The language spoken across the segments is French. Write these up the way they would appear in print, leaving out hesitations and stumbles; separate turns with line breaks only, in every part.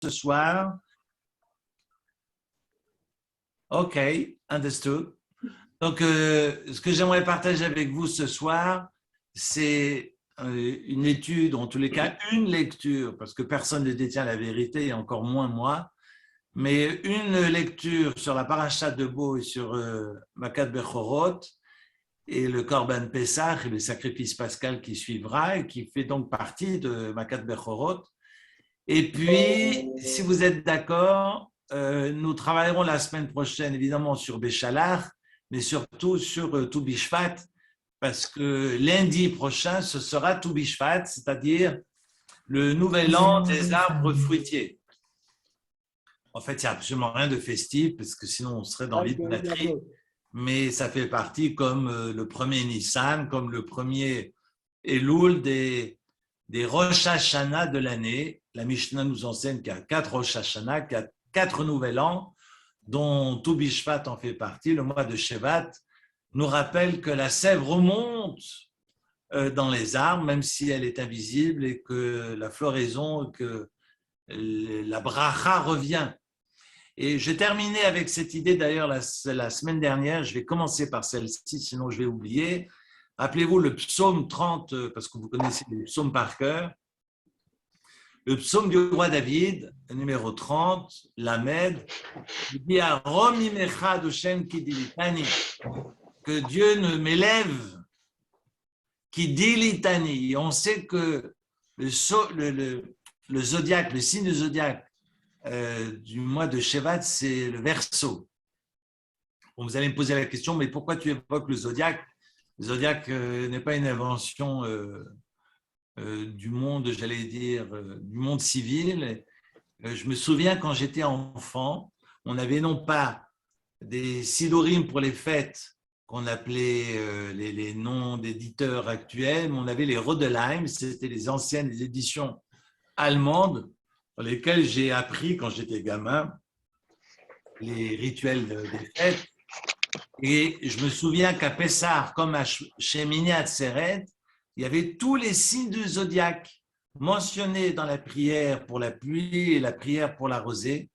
ce soir. OK, understood. Donc, ce que j'aimerais partager avec vous ce soir, c'est une étude, en tous les cas, une lecture, parce que personne ne détient la vérité, et encore moins moi, mais une lecture sur la paracha de Bo et sur Makat Bechorot et le Korban Pessah et le sacrifice pascal qui suivra et qui fait donc partie de Makat Bechorot. Et puis, si vous êtes d'accord, nous travaillerons la semaine prochaine évidemment sur Béchalach, mais surtout sur Tu Bishvat, parce que lundi prochain, ce sera Tu Bishvat, c'est-à-dire le nouvel an des arbres fruitiers. En fait, il n'y a absolument rien de festif, parce que sinon on serait dans l'idolâtrie, mais ça fait partie comme le premier Nissan, comme le premier Elul des Rosh Hashanah de l'année. La Mishnah nous enseigne qu'il y a 4 Rosh Hashanah, qu'il y a 4 nouvel an, dont Tu Bishvat en fait partie. Le mois de Shevat nous rappelle que la sève remonte dans les arbres, même si elle est invisible, et que la floraison, que la bracha revient. Et j'ai terminé avec cette idée d'ailleurs la semaine dernière. Je vais commencer par celle-ci, sinon je vais oublier. Rappelez-vous le psaume 30, parce que vous connaissez les psaumes par cœur. Le psaume du roi David, numéro 30, Lamed, il dit à Romimecha Doshem Kidilitani, que Dieu ne m'élève Kidilitani. On sait que le zodiaque, le signe du zodiaque du mois de Shevat, c'est le Verseau. Bon, vous allez me poser la question, mais pourquoi tu évoques le zodiaque? Le zodiaque n'est pas une invention du monde, j'allais dire, du monde civil. Je me souviens quand j'étais enfant, on avait non pas des sidorim pour les fêtes qu'on appelait les noms d'éditeurs actuels, mais on avait les Rodelheim, c'était les anciennes éditions allemandes dans lesquelles j'ai appris quand j'étais gamin les rituels des fêtes. Et je me souviens qu'à Pessah, comme à Shemini Atzeret, il y avait tous les signes du zodiaque mentionnés dans la prière pour la pluie et la prière pour la rosée.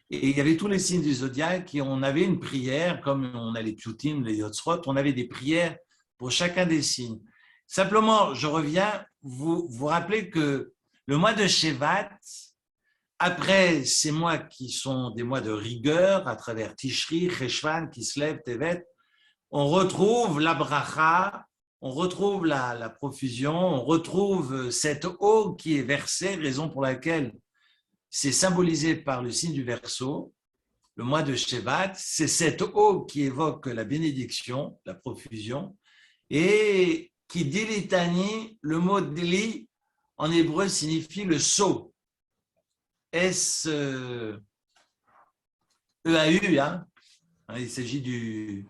Et il y avait tous les signes du zodiaque et on avait une prière, comme on a les Piyutim, les Yotzrot, on avait des prières pour chacun des signes. Simplement, je reviens, vous rappelez que le mois de Shevat, après ces mois qui sont des mois de rigueur, à travers Tishri, Cheshvan, Kislev, Tevet, on retrouve la bracha, on retrouve la profusion, on retrouve cette eau qui est versée, raison pour laquelle c'est symbolisé par le signe du Verseau. Le mois de Shevat, c'est cette eau qui évoque la bénédiction, la profusion, et qui dit litanie, le mot dili en hébreu signifie le seau. S-E-A-U, hein? Il s'agit du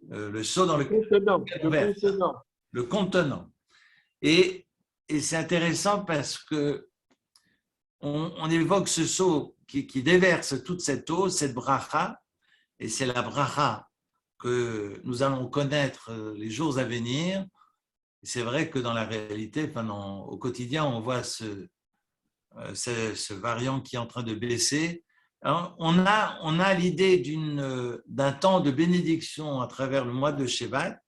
le seau dans le contenant. Le contenant. Et c'est intéressant parce que on évoque ce seau qui déverse toute cette eau, cette bracha, et c'est la bracha que nous allons connaître les jours à venir. C'est vrai que dans la réalité, au quotidien, on voit ce variant qui est en train de baisser. Alors, on a l'idée d'un temps de bénédiction à travers le mois de Shevat,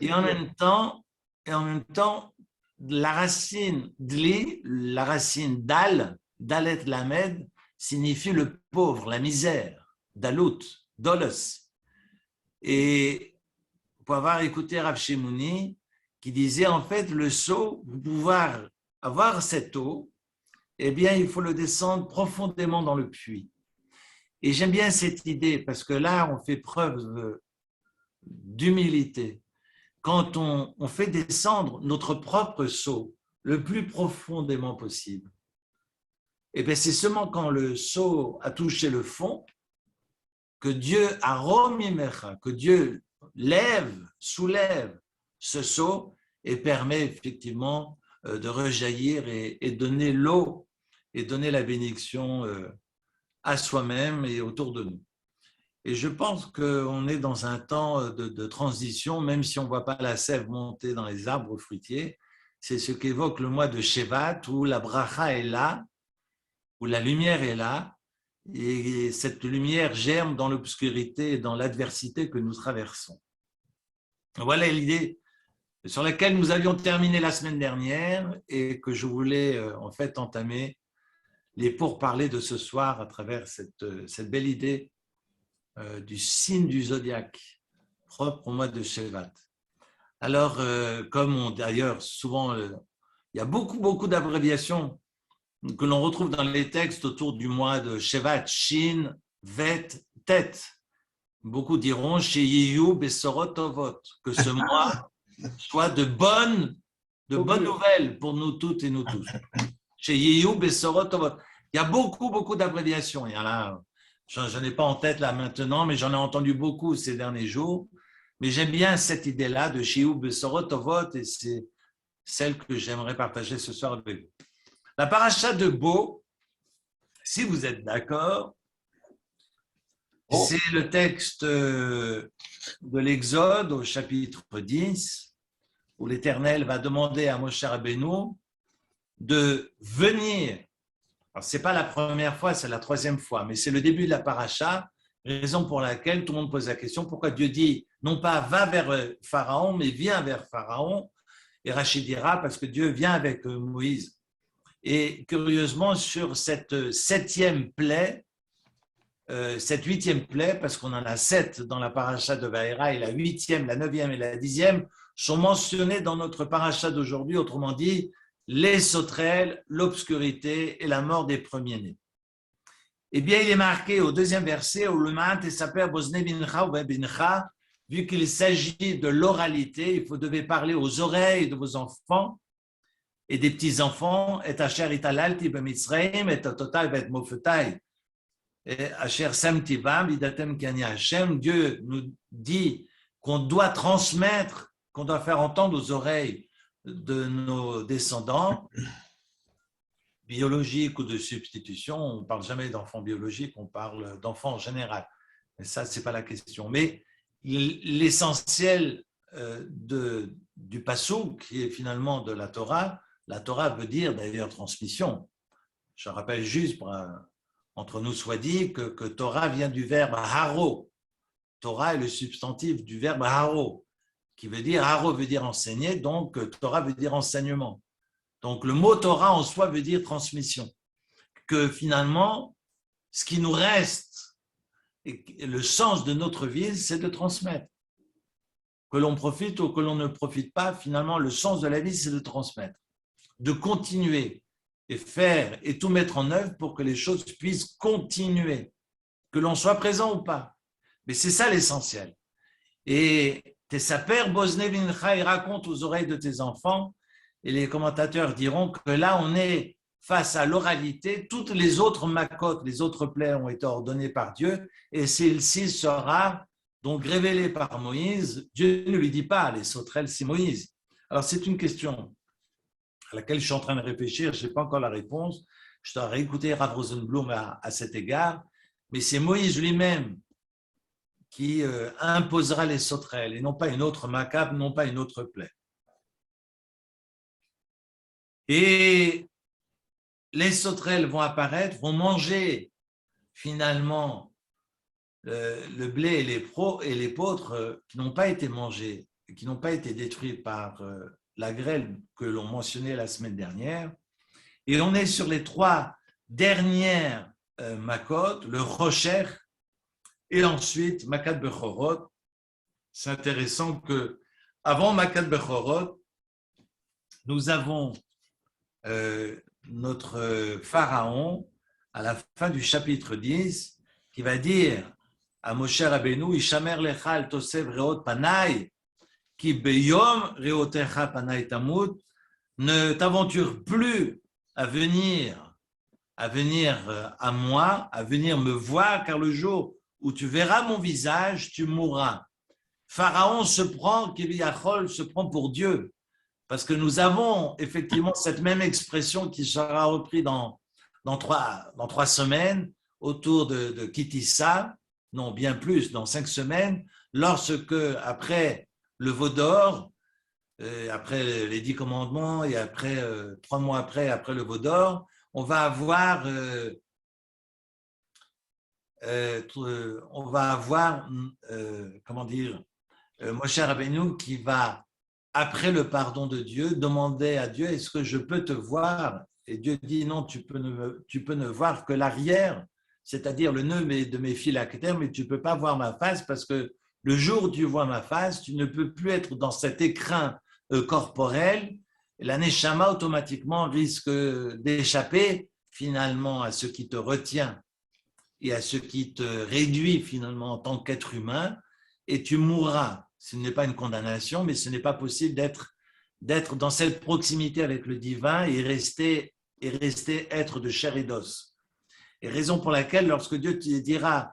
et en même temps, la racine dli, la racine dal, dalet lamed, signifie le pauvre, la misère, dalut, dolos. Et pour avoir écouté Rav Shemouni, qui disait en fait le seau, pour pouvoir avoir cette eau, eh bien, il faut le descendre profondément dans le puits. Et j'aime bien cette idée parce que là, on fait preuve d'humilité. Quand on fait descendre notre propre seau le plus profondément possible, eh bien, c'est seulement quand le seau a touché le fond que Dieu aromimecha, que Dieu soulève ce seau et permet effectivement de rejaillir et donner l'eau et donner la bénédiction à soi-même et autour de nous. Et je pense qu'on est dans un temps de transition, même si on ne voit pas la sève monter dans les arbres fruitiers. C'est ce qu'évoque le mois de Shevat, où la bracha est là, où la lumière est là, et cette lumière germe dans l'obscurité et dans l'adversité que nous traversons. Voilà l'idée sur laquelle nous avions terminé la semaine dernière et que je voulais en fait entamer les pourparlers de ce soir à travers cette belle idée du signe du zodiaque propre au mois de Shevat. Alors, comme d'ailleurs souvent, il y a beaucoup d'abréviations que l'on retrouve dans les textes autour du mois de Shevat, Shin, Vet, Tet. Beaucoup diront Sheyiyu Besorot Tovot, que ce mois soit de bonnes nouvelles pour nous toutes et nous tous. Sheyiyu Besorot Tovot. Il y a beaucoup d'abréviations. Il y en a, je n'ai pas en tête là maintenant, mais j'en ai entendu beaucoup ces derniers jours. Mais j'aime bien cette idée-là de Sheyiyu Besorot Tovot et c'est celle que j'aimerais partager ce soir avec vous. La paracha de Bo, si vous êtes d'accord, c'est le texte de l'Exode au chapitre 10, où l'Éternel va demander à Moshe Rabbeinu de venir. Ce n'est pas la première fois, c'est la troisième fois, mais c'est le début de la paracha, raison pour laquelle tout le monde pose la question, pourquoi Dieu dit non pas va vers Pharaon, mais viens vers Pharaon. Et Rachid dira parce que Dieu vient avec Moïse. Et curieusement, sur cette septième plaie, cette huitième plaie, parce qu'on en a 7 dans la paracha de Vaïra, et la huitième, la neuvième et la 10e sont mentionnées dans notre paracha d'aujourd'hui, autrement dit, les sauterelles, l'obscurité et la mort des premiers-nés. Eh bien, il est marqué au deuxième verset, où le Ma'at et Saper Bosne Bincha ou Bincha, vu qu'il s'agit de l'oralité, il devez parler aux oreilles de vos enfants et des petits-enfants, et Asher Italalti B'Mitzraim, et Totai Bet Mofetai, et Asher Samtivam, Idatem Kani Hashem, Dieu nous dit qu'on doit transmettre, qu'on doit faire entendre aux oreilles de nos descendants, biologiques ou de substitution. On ne parle jamais d'enfants biologiques, on parle d'enfants en général. Mais ça, ce n'est pas la question. Mais l'essentiel du Passouk, qui est finalement de la Torah veut dire d'ailleurs transmission. Je rappelle juste, entre nous soit dit, que Torah vient du verbe haro. Torah est le substantif du verbe haro, qui veut dire, haro veut dire enseigner, donc Torah veut dire enseignement. Donc le mot Torah en soi veut dire transmission. Que finalement, ce qui nous reste, et le sens de notre vie, c'est de transmettre. Que l'on profite ou que l'on ne profite pas, finalement, le sens de la vie, c'est de transmettre. De continuer et faire et tout mettre en œuvre pour que les choses puissent continuer, que l'on soit présent ou pas. Mais c'est ça l'essentiel. Et Tessaper Bosne Bincha, il raconte aux oreilles de tes enfants, et les commentateurs diront que là, on est face à l'oralité. Toutes les autres makotes, les autres plaies ont été ordonnées par Dieu, et celle-ci sera donc révélée par Moïse. Dieu ne lui dit pas, les sauterelles, c'est Moïse. Alors, c'est une question à laquelle je suis en train de réfléchir, je n'ai pas encore la réponse. Je dois réécouter Rav Rosenblum à cet égard, mais c'est Moïse lui-même qui imposera les sauterelles, et non pas une autre macabre, non pas une autre plaie. Et les sauterelles vont apparaître, vont manger finalement le blé et l'épeautre qui n'ont pas été mangés, qui n'ont pas été détruits par la grêle que l'on mentionnait la semaine dernière. Et on est sur les 3 dernières makot, le rocher, et ensuite Makat Bechorot. C'est intéressant que avant Makat Bechorot, nous avons notre pharaon à la fin du chapitre 10 qui va dire à Moshe Rabbeinu, Ishamer lecha al tosev reot panai, ki beyom reotecha panai tamut, ne t'aventure plus à venir à moi, à venir me voir, car le jour où tu verras mon visage, tu mourras. Pharaon se prend pour Dieu, parce que nous avons effectivement cette même expression qui sera reprise dans 3 semaines autour de Kitissa, non bien plus, dans 5 semaines, lorsque après le veau d'or, après les 10 commandements et après 3 mois après le veau d'or, on va avoir, comment dire, Moshe Rabbeinu qui va, après le pardon de Dieu, demander à Dieu, est-ce que je peux te voir? Et Dieu dit, non, tu peux ne voir que l'arrière, c'est-à-dire le nœud de mes phylactères, mais tu ne peux pas voir ma face parce que le jour où tu vois ma face, tu ne peux plus être dans cet écrin corporel. La neshama automatiquement risque d'échapper finalement à ce qui te retient et à ce qui te réduit finalement en tant qu'être humain, et tu mourras. Ce n'est pas une condamnation, mais ce n'est pas possible d'être dans cette proximité avec le divin et rester être de chair et d'os. Et raison pour laquelle, lorsque Dieu te dira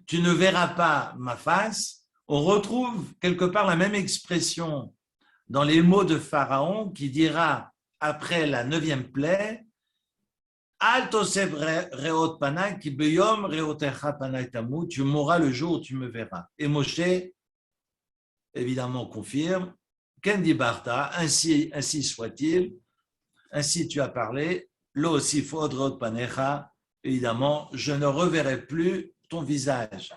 tu ne verras pas ma face, on retrouve quelque part la même expression dans les mots de Pharaon qui dira après la 9e plaie, Al tosef reot panai ki beyom reotecha panai tamu, tu mourras le jour où tu me verras. Et Moshe, évidemment, confirme, Ken dibarta, ainsi soit-il, ainsi tu as parlé, lo sifod reot panecha, évidemment, je ne reverrai plus ton visage.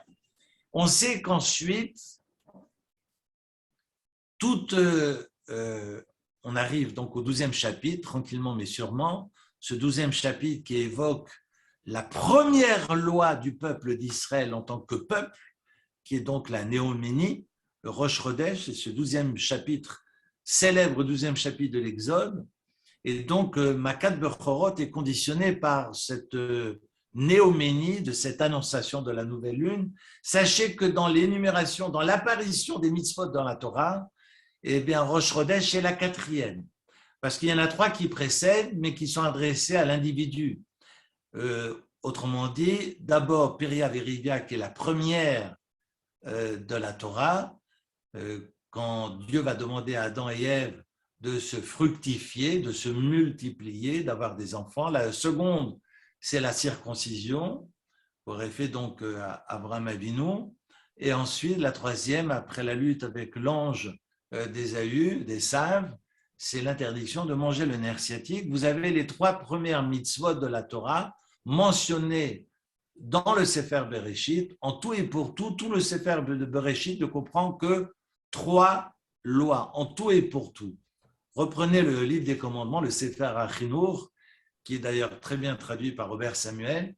On sait qu'ensuite, on arrive donc au 12e chapitre, tranquillement mais sûrement, ce 12e chapitre qui évoque la première loi du peuple d'Israël en tant que peuple, qui est donc la Néoménie, le Rosh Chodesh, c'est ce 12e chapitre, célèbre 12e chapitre de l'Exode. Et donc, Makat Bechorot est conditionné par cette néoménie, de cette annonciation de la nouvelle lune. Sachez que dans l'énumération, dans l'apparition des mitzvot dans la Torah, eh bien, Rosh Chodesh est la 4e. Parce qu'il y en a 3 qui précèdent, mais qui sont adressés à l'individu. Autrement dit, d'abord, Peria Veridia, qui est la première de la Torah, quand Dieu va demander à Adam et Ève de se fructifier, de se multiplier, d'avoir des enfants. La seconde, c'est la circoncision, aurait fait donc Abraham Avinu. Et ensuite, la 3e, après la lutte avec l'ange d'Ésaü, c'est l'interdiction de manger le nerf sciatique. Vous avez les 3 premières mitzvot de la Torah mentionnées dans le Sefer Bereshit. En tout et pour tout le Sefer de Bereshit ne comprend que 3 lois, en tout et pour tout. Reprenez le livre des commandements, le Sefer HaChinur, qui est d'ailleurs très bien traduit par Robert Samuel.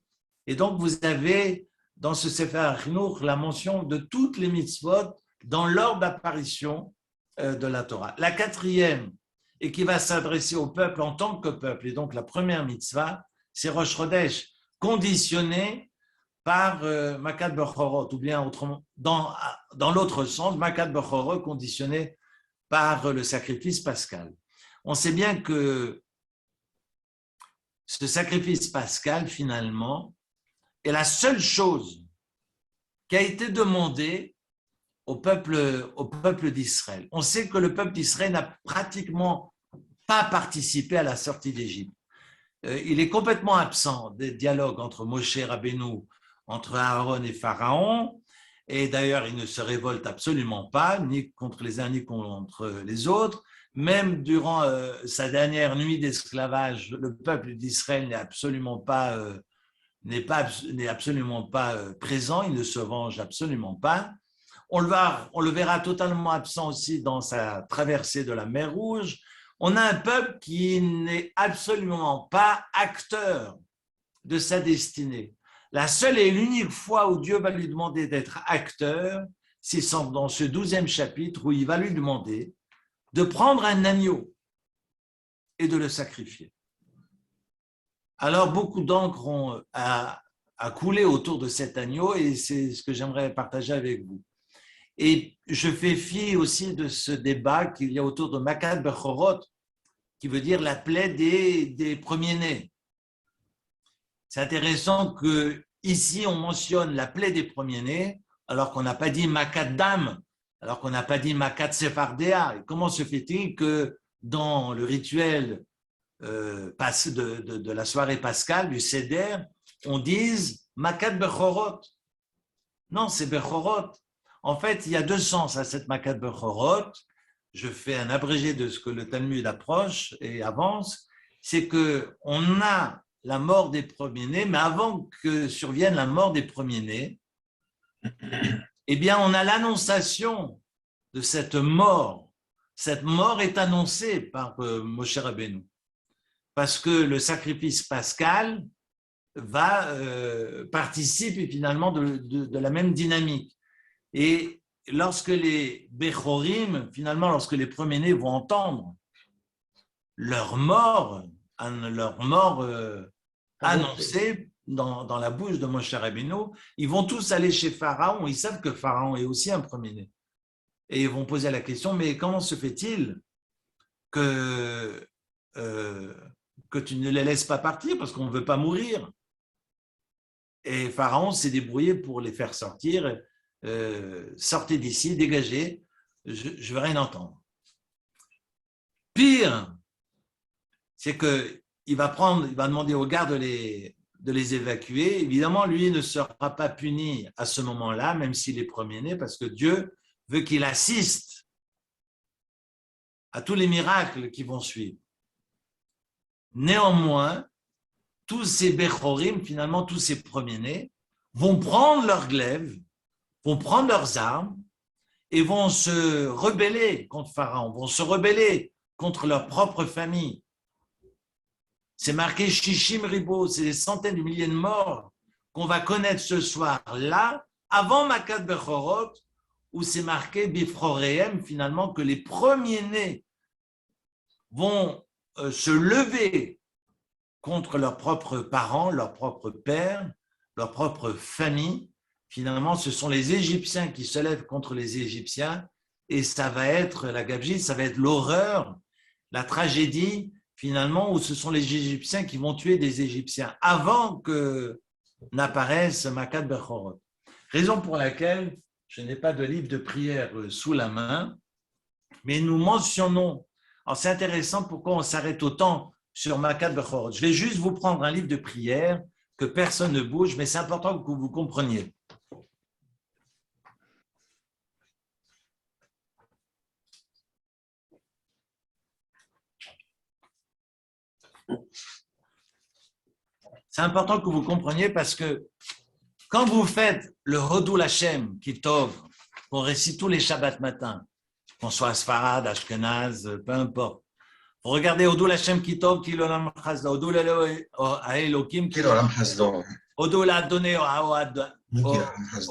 Et donc, vous avez dans ce Sefer HaChinur la mention de toutes les mitzvot dans l'ordre d'apparition de la Torah. La 4e, et qui va s'adresser au peuple en tant que peuple, et donc la première mitzvah, c'est Rosh Chodesh, conditionnée par Makat Bechorot, ou bien autrement, dans l'autre sens, Makat Bechorot conditionné par le sacrifice pascal. On sait bien que ce sacrifice pascal, finalement, est la seule chose qui a été demandée au peuple d'Israël. On sait que le peuple d'Israël n'a pratiquement pas participé à la sortie d'Égypte. Il est complètement absent des dialogues entre Moshe Rabbeinu, entre Aaron et Pharaon, et d'ailleurs, il ne se révolte absolument pas, ni contre les uns ni contre les autres. Même durant sa dernière nuit d'esclavage, le peuple d'Israël n'est absolument pas présent, il ne se venge absolument pas. On le verra totalement absent aussi dans sa traversée de la mer Rouge. On a un peuple qui n'est absolument pas acteur de sa destinée. La seule et l'unique fois où Dieu va lui demander d'être acteur, c'est dans ce 12e chapitre où il va lui demander de prendre un agneau et de le sacrifier. Alors, beaucoup d'encre a coulé autour de cet agneau et c'est ce que j'aimerais partager avec vous. Et je fais fi aussi de ce débat qu'il y a autour de Makat Bechorot, qui veut dire la plaie des premiers-nés. C'est intéressant qu'ici, on mentionne la plaie des premiers-nés, alors qu'on n'a pas dit Makat Dam, alors qu'on n'a pas dit Makat Sephardéa. Et comment se fait-il que dans le rituel de la soirée pascale, du Seder, on dise Makat Bechorot? Non, c'est Bechorot. En fait, il y a 2 sens à cette Makat Bechorot. Je fais un abrégé de ce que le Talmud approche et avance. c'est qu'on a la mort des premiers-nés, mais avant que survienne la mort des premiers-nés, eh bien, on a l'annonciation de cette mort. Cette mort est annoncée par Moshe Rabbeinu, parce que le sacrifice pascal participe finalement de la même dynamique. Et lorsque les Bechorim, finalement, lorsque les premiers-nés vont entendre leur mort annoncée dans la bouche de Moshe Rabbeinu, ils vont tous aller chez Pharaon. Ils savent que Pharaon est aussi un premier-né. Et ils vont poser la question, mais comment se fait-il que tu ne les laisses pas partir parce qu'on ne veut pas mourir? Et Pharaon s'est débrouillé pour les faire sortir. Sortez d'ici, dégagez, je ne veux rien entendre. Pire, c'est qu'il va demander aux gardes de les évacuer. Évidemment, lui ne sera pas puni à ce moment-là, même s'il est premier-né, parce que Dieu veut qu'il assiste à tous les miracles qui vont suivre. Néanmoins, tous ces Bechorim, finalement, tous ces premiers-nés, vont prendre leur glaive, vont prendre leurs armes et vont se rebeller contre Pharaon, vont se rebeller contre leur propre famille. C'est marqué Shishim Ribo, c'est des centaines de milliers de morts qu'on va connaître ce soir-là, avant Makat Bechorot, où c'est marqué Bifrorehem, finalement, que les premiers-nés vont se lever contre leurs propres parents, leurs propres pères, leur propre famille. Finalement, ce sont les Égyptiens qui se lèvent contre les Égyptiens, et ça va être la gabegie, ça va être l'horreur, la tragédie, finalement, où ce sont les Égyptiens qui vont tuer des Égyptiens avant que n'apparaisse Makat Bechorot. Raison pour laquelle je n'ai pas de livre de prière sous la main, mais nous mentionnons. Alors c'est intéressant pourquoi on s'arrête autant sur Makat Bechorot. Je vais juste vous prendre un livre de prière, que personne ne bouge, mais c'est important que vous compreniez. C'est important que vous compreniez parce que quand vous faites le Hodou Hashem Kitov, qu'on récite tous les Shabbats matins, qu'on soit Sfarad, Ashkenaz, peu importe, vous regardez Hodou Hashem Kitov, Kilo Olam Chazdo, Hodou Elokim, Kilo Olam Chazdo, Hodou L'Adonai O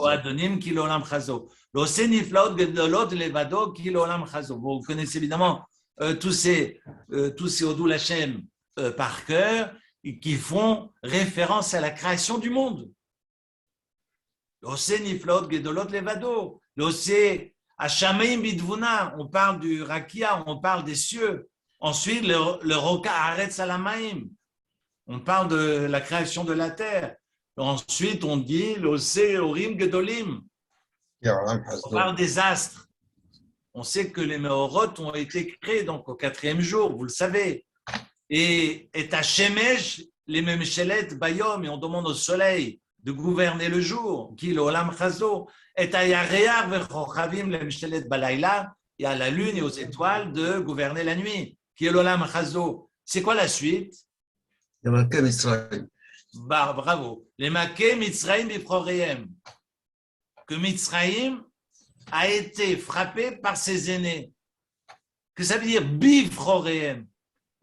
Adonim, Kilo Olam Chazdo, L'Ose Niflaot Gedolot Levado, Kilo Olam Chazdo. Vous connaissez évidemment tous ces Hodou Hashem par cœur, qui font référence à la création du monde. L'Ose Niflaot Gedolot Levado, L'Ose Hashameim Bidvuna, on parle du Rakia, on parle des cieux. Ensuite, le Roka Aretz Alamaim, on parle de la création de la terre. Ensuite, on dit l'Ose Orim Gedolim, on parle des astres. On sait que les Meorot ont été créés donc au 4e jour, vous le savez. Et à Shemesh, les Memchelet Bayom, et on demande au soleil de gouverner le jour, qui l'Olam Chazo, et à Yarear Vechochavim, les Memchelet Balayla, et à la lune et aux étoiles de gouverner la nuit, qui est l'Olam Chazo. C'est quoi la suite?
Les Maké Mitzrayim.
Bravo. Les Maké Mitzrayim Bifrorehem. Que Mitzrayim a été frappé par ses aînés. Que ça veut dire Bifrorehem?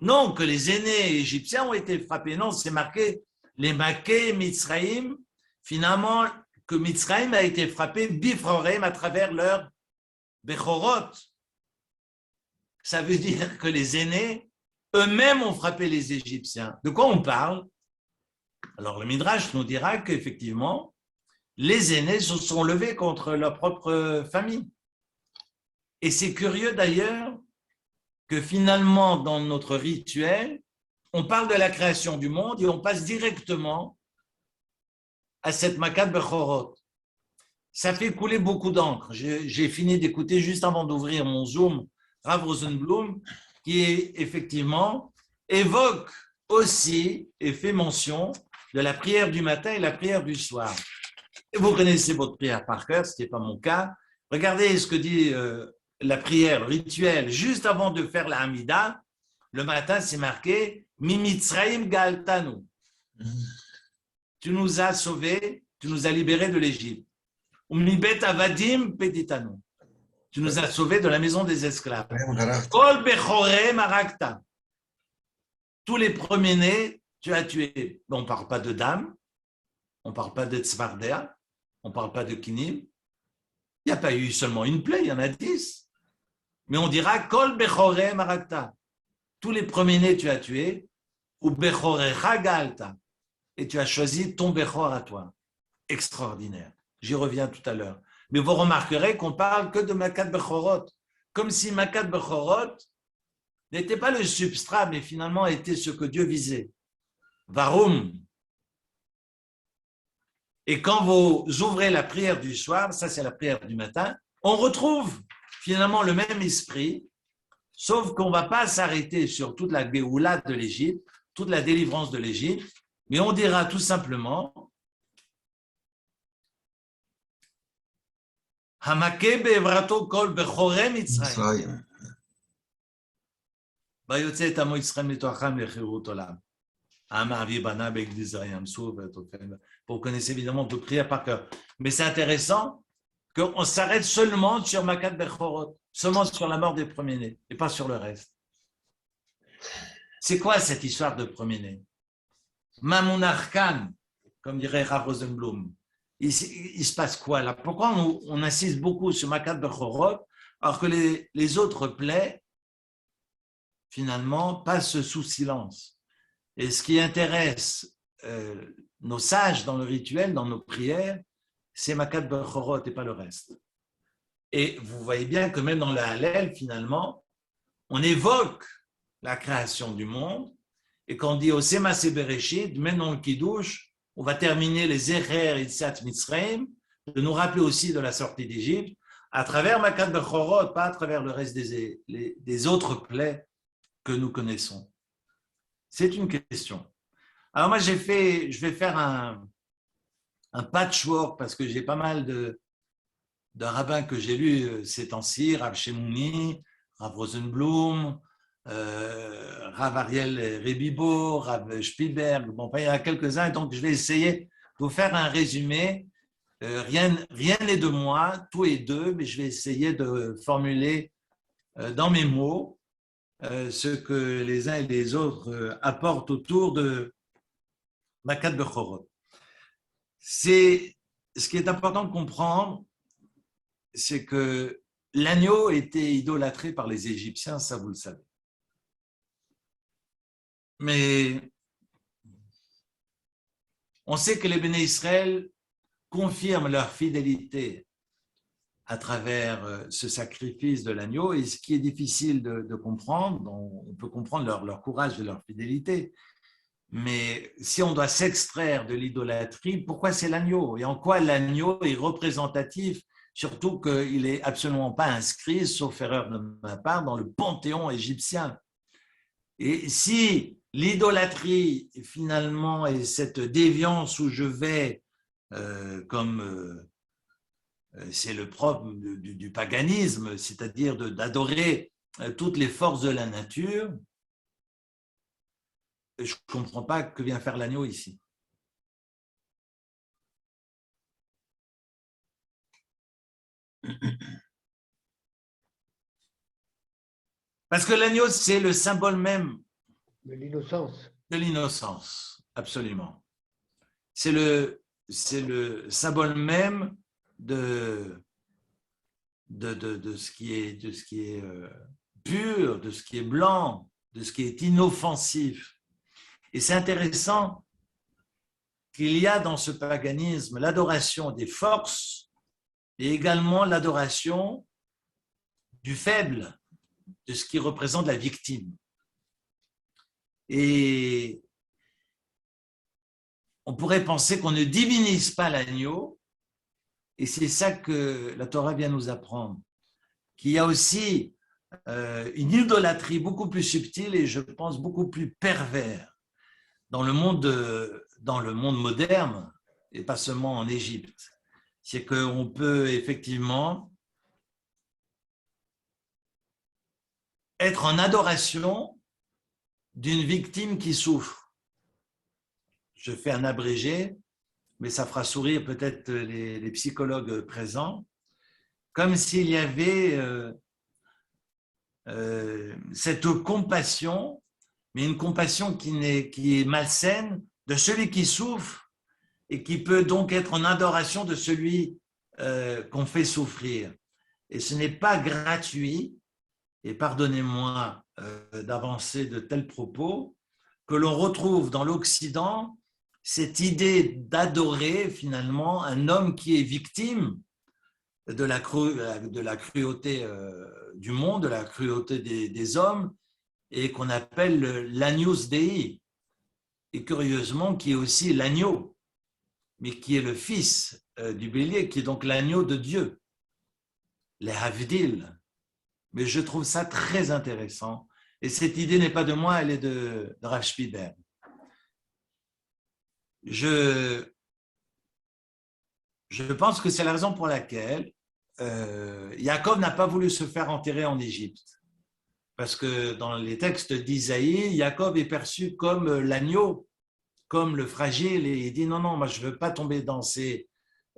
Non, que les aînés égyptiens ont été frappés. Non, c'est marqué les Maké Mitzrayim. Finalement, que Mitzrayim a été frappé Bifrorehem à travers leur Bechorot. Ça veut dire que les aînés eux-mêmes ont frappé les Égyptiens. De quoi on parle? Alors le Midrash nous dira qu'effectivement, les aînés se sont levés contre leur propre famille. Et c'est curieux d'ailleurs que finalement, dans notre rituel, on parle de la création du monde et on passe directement à cette Makat Bechorot. Ça fait couler beaucoup d'encre. J'ai fini d'écouter juste avant d'ouvrir mon Zoom Rav Rosenblum, qui effectivement évoque aussi et fait mention de la prière du matin et la prière du soir. Et vous connaissez votre prière par cœur, ce n'est pas mon cas. Regardez ce que dit la prière rituelle juste avant de faire la Hamida. Le matin, c'est marqué Mimitzraim galtanu. Tu nous as sauvés, tu nous as libérés de l'Égypte. Umibet avadim peditanu. Tu nous as sauvés de la maison des esclaves. Kol bechore marakta. Tous les premiers-nés, tu as tué. On ne parle pas de Dam, on ne parle pas de Tzvardea, on ne parle pas de Kinim. Il n'y a pas eu seulement une plaie, il y en a 10. Mais on dira Kol bechore marakta. Tous les premiers-nés, tu as tué. Ou bechorecha galta. Et tu as choisi ton bechor à toi. Extraordinaire. J'y reviens tout à l'heure. Mais vous remarquerez qu'on parle que de Makat Bechorot. Comme si Makat Bechorot n'était pas le substrat, mais finalement était ce que Dieu visait. Varum. Et quand vous ouvrez la prière du soir, ça c'est la prière du matin, on retrouve finalement le même esprit, sauf qu'on ne va pas s'arrêter sur toute la Géoula de l'Égypte, toute la délivrance de l'Égypte, mais on dira tout simplement Hamake be'evrato kol bechore Mitzrayim. Vayotze et amo Yisrael mitoacham lechirut olam. Ha'ma'avi bana be'gdizah yamsu ve'tofen. Vous connaissez évidemment de prière par cœur. Mais c'est intéressant qu'on s'arrête seulement sur Makat Bechorot, seulement sur la mort des premiers-nés, et pas sur le reste. C'est quoi cette histoire de premier-né? Mamoun Arkan, comme dirait Rav Rosenblum. Il se passe quoi là? Pourquoi on insiste beaucoup sur Makat Bechorot alors que les autres plaies, finalement, passent sous silence? Et ce qui intéresse nos sages dans le rituel, dans nos prières, c'est Makat Bechorot et pas le reste. Et vous voyez bien que même dans le Hallel, finalement, on évoque la création du monde, et quand on dit Osema Se Bereshit, même dans le Kiddush, on va terminer les Erer Yitzat Mitzrayim, de nous rappeler aussi de la sortie d'Égypte, à travers Makat Bechorot, pas à travers le reste des autres plaies que nous connaissons. C'est une question. Alors moi, je vais faire un patchwork, parce que j'ai pas mal de rabbins que j'ai lus ces temps-ci, Rav Shemouni, Rav Rosenblum, Rav Ariel Rebibo, Rav Spielberg, bon, il y en a quelques-uns, donc je vais essayer de vous faire un résumé. Rien n'est de moi, tout est d'eux, mais je vais essayer de formuler dans mes mots ce que les uns et les autres apportent autour de Makat Bechorot. Ce qui est important de comprendre, c'est que l'agneau était idolâtré par les Égyptiens, ça vous le savez. Mais on sait que les Béné Israël confirment leur fidélité à travers ce sacrifice de l'agneau, et ce qui est difficile de comprendre, on peut comprendre leur courage et leur fidélité, mais si on doit s'extraire de l'idolâtrie, pourquoi c'est l'agneau? Et en quoi l'agneau est représentatif, surtout qu'il n'est absolument pas inscrit, sauf erreur de ma part, dans le panthéon égyptien? Et si l'idolâtrie, finalement, est cette déviance où je vais, comme c'est le propre du paganisme, c'est-à-dire d'adorer toutes les forces de la nature, je ne comprends pas que vient faire l'agneau ici. Parce que l'agneau, c'est le symbole même
de l'innocence.
De l'innocence, absolument. C'est le symbole même de ce qui est pur, de ce qui est blanc, de ce qui est inoffensif. Et c'est intéressant qu'il y a dans ce paganisme l'adoration des forces et également l'adoration du faible, de ce qui représente la victime. Et on pourrait penser qu'on ne divinise pas l'agneau, et c'est ça que la Torah vient nous apprendre, qu'il y a aussi une idolâtrie beaucoup plus subtile et je pense beaucoup plus pervers dans le monde moderne, et pas seulement en Égypte. C'est qu'on peut effectivement être en adoration d'une victime qui souffre. Je fais un abrégé, mais ça fera sourire peut-être les psychologues présents, comme s'il y avait cette compassion, mais une compassion qui est malsaine de celui qui souffre et qui peut donc être en adoration de celui qu'on fait souffrir. Et ce n'est pas gratuit, et pardonnez-moi d'avancer de tels propos, que l'on retrouve dans l'Occident cette idée d'adorer finalement un homme qui est victime de la cruauté du monde, de la cruauté des hommes, et qu'on appelle l'Agnus Dei, et curieusement qui est aussi l'agneau, mais qui est le fils du bélier, qui est donc l'agneau de Dieu, les Havdil. Mais je trouve ça très intéressant, et cette idée n'est pas de moi, elle est de Rav Spielberg. Je pense que c'est la raison pour laquelle Jacob n'a pas voulu se faire enterrer en Égypte. Parce que dans les textes d'Isaïe, Jacob est perçu comme l'agneau, comme le fragile, et il dit non, non, moi je ne veux pas tomber dans ces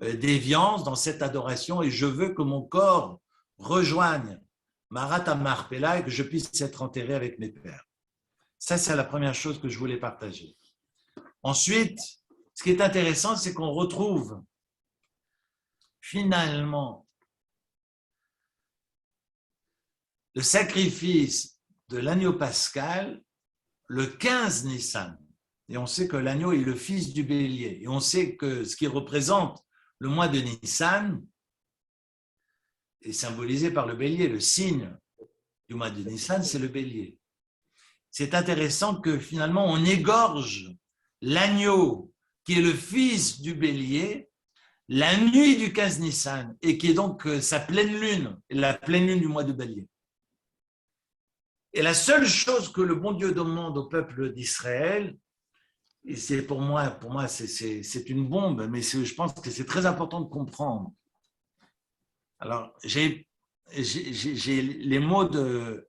déviances, dans cette adoration, et je veux que mon corps rejoigne Marat Marpella et que je puisse être enterré avec mes pères. Ça, c'est la première chose que je voulais partager. Ensuite, ce qui est intéressant, c'est qu'on retrouve finalement le sacrifice de l'agneau pascal le 15 Nissan. Et on sait que l'agneau est le fils du bélier. Et on sait que ce qui représente le mois de Nissan est symbolisé par le bélier. Le signe du mois de Nissan, c'est le bélier. C'est intéressant que finalement on égorge l'agneau qui est le fils du bélier la nuit du 15 Nissan et qui est donc sa pleine lune, la pleine lune du mois de bélier. Et la seule chose que le bon Dieu demande au peuple d'Israël, et c'est pour moi c'est une bombe, mais je pense que c'est très important de comprendre. Alors, j'ai les mots de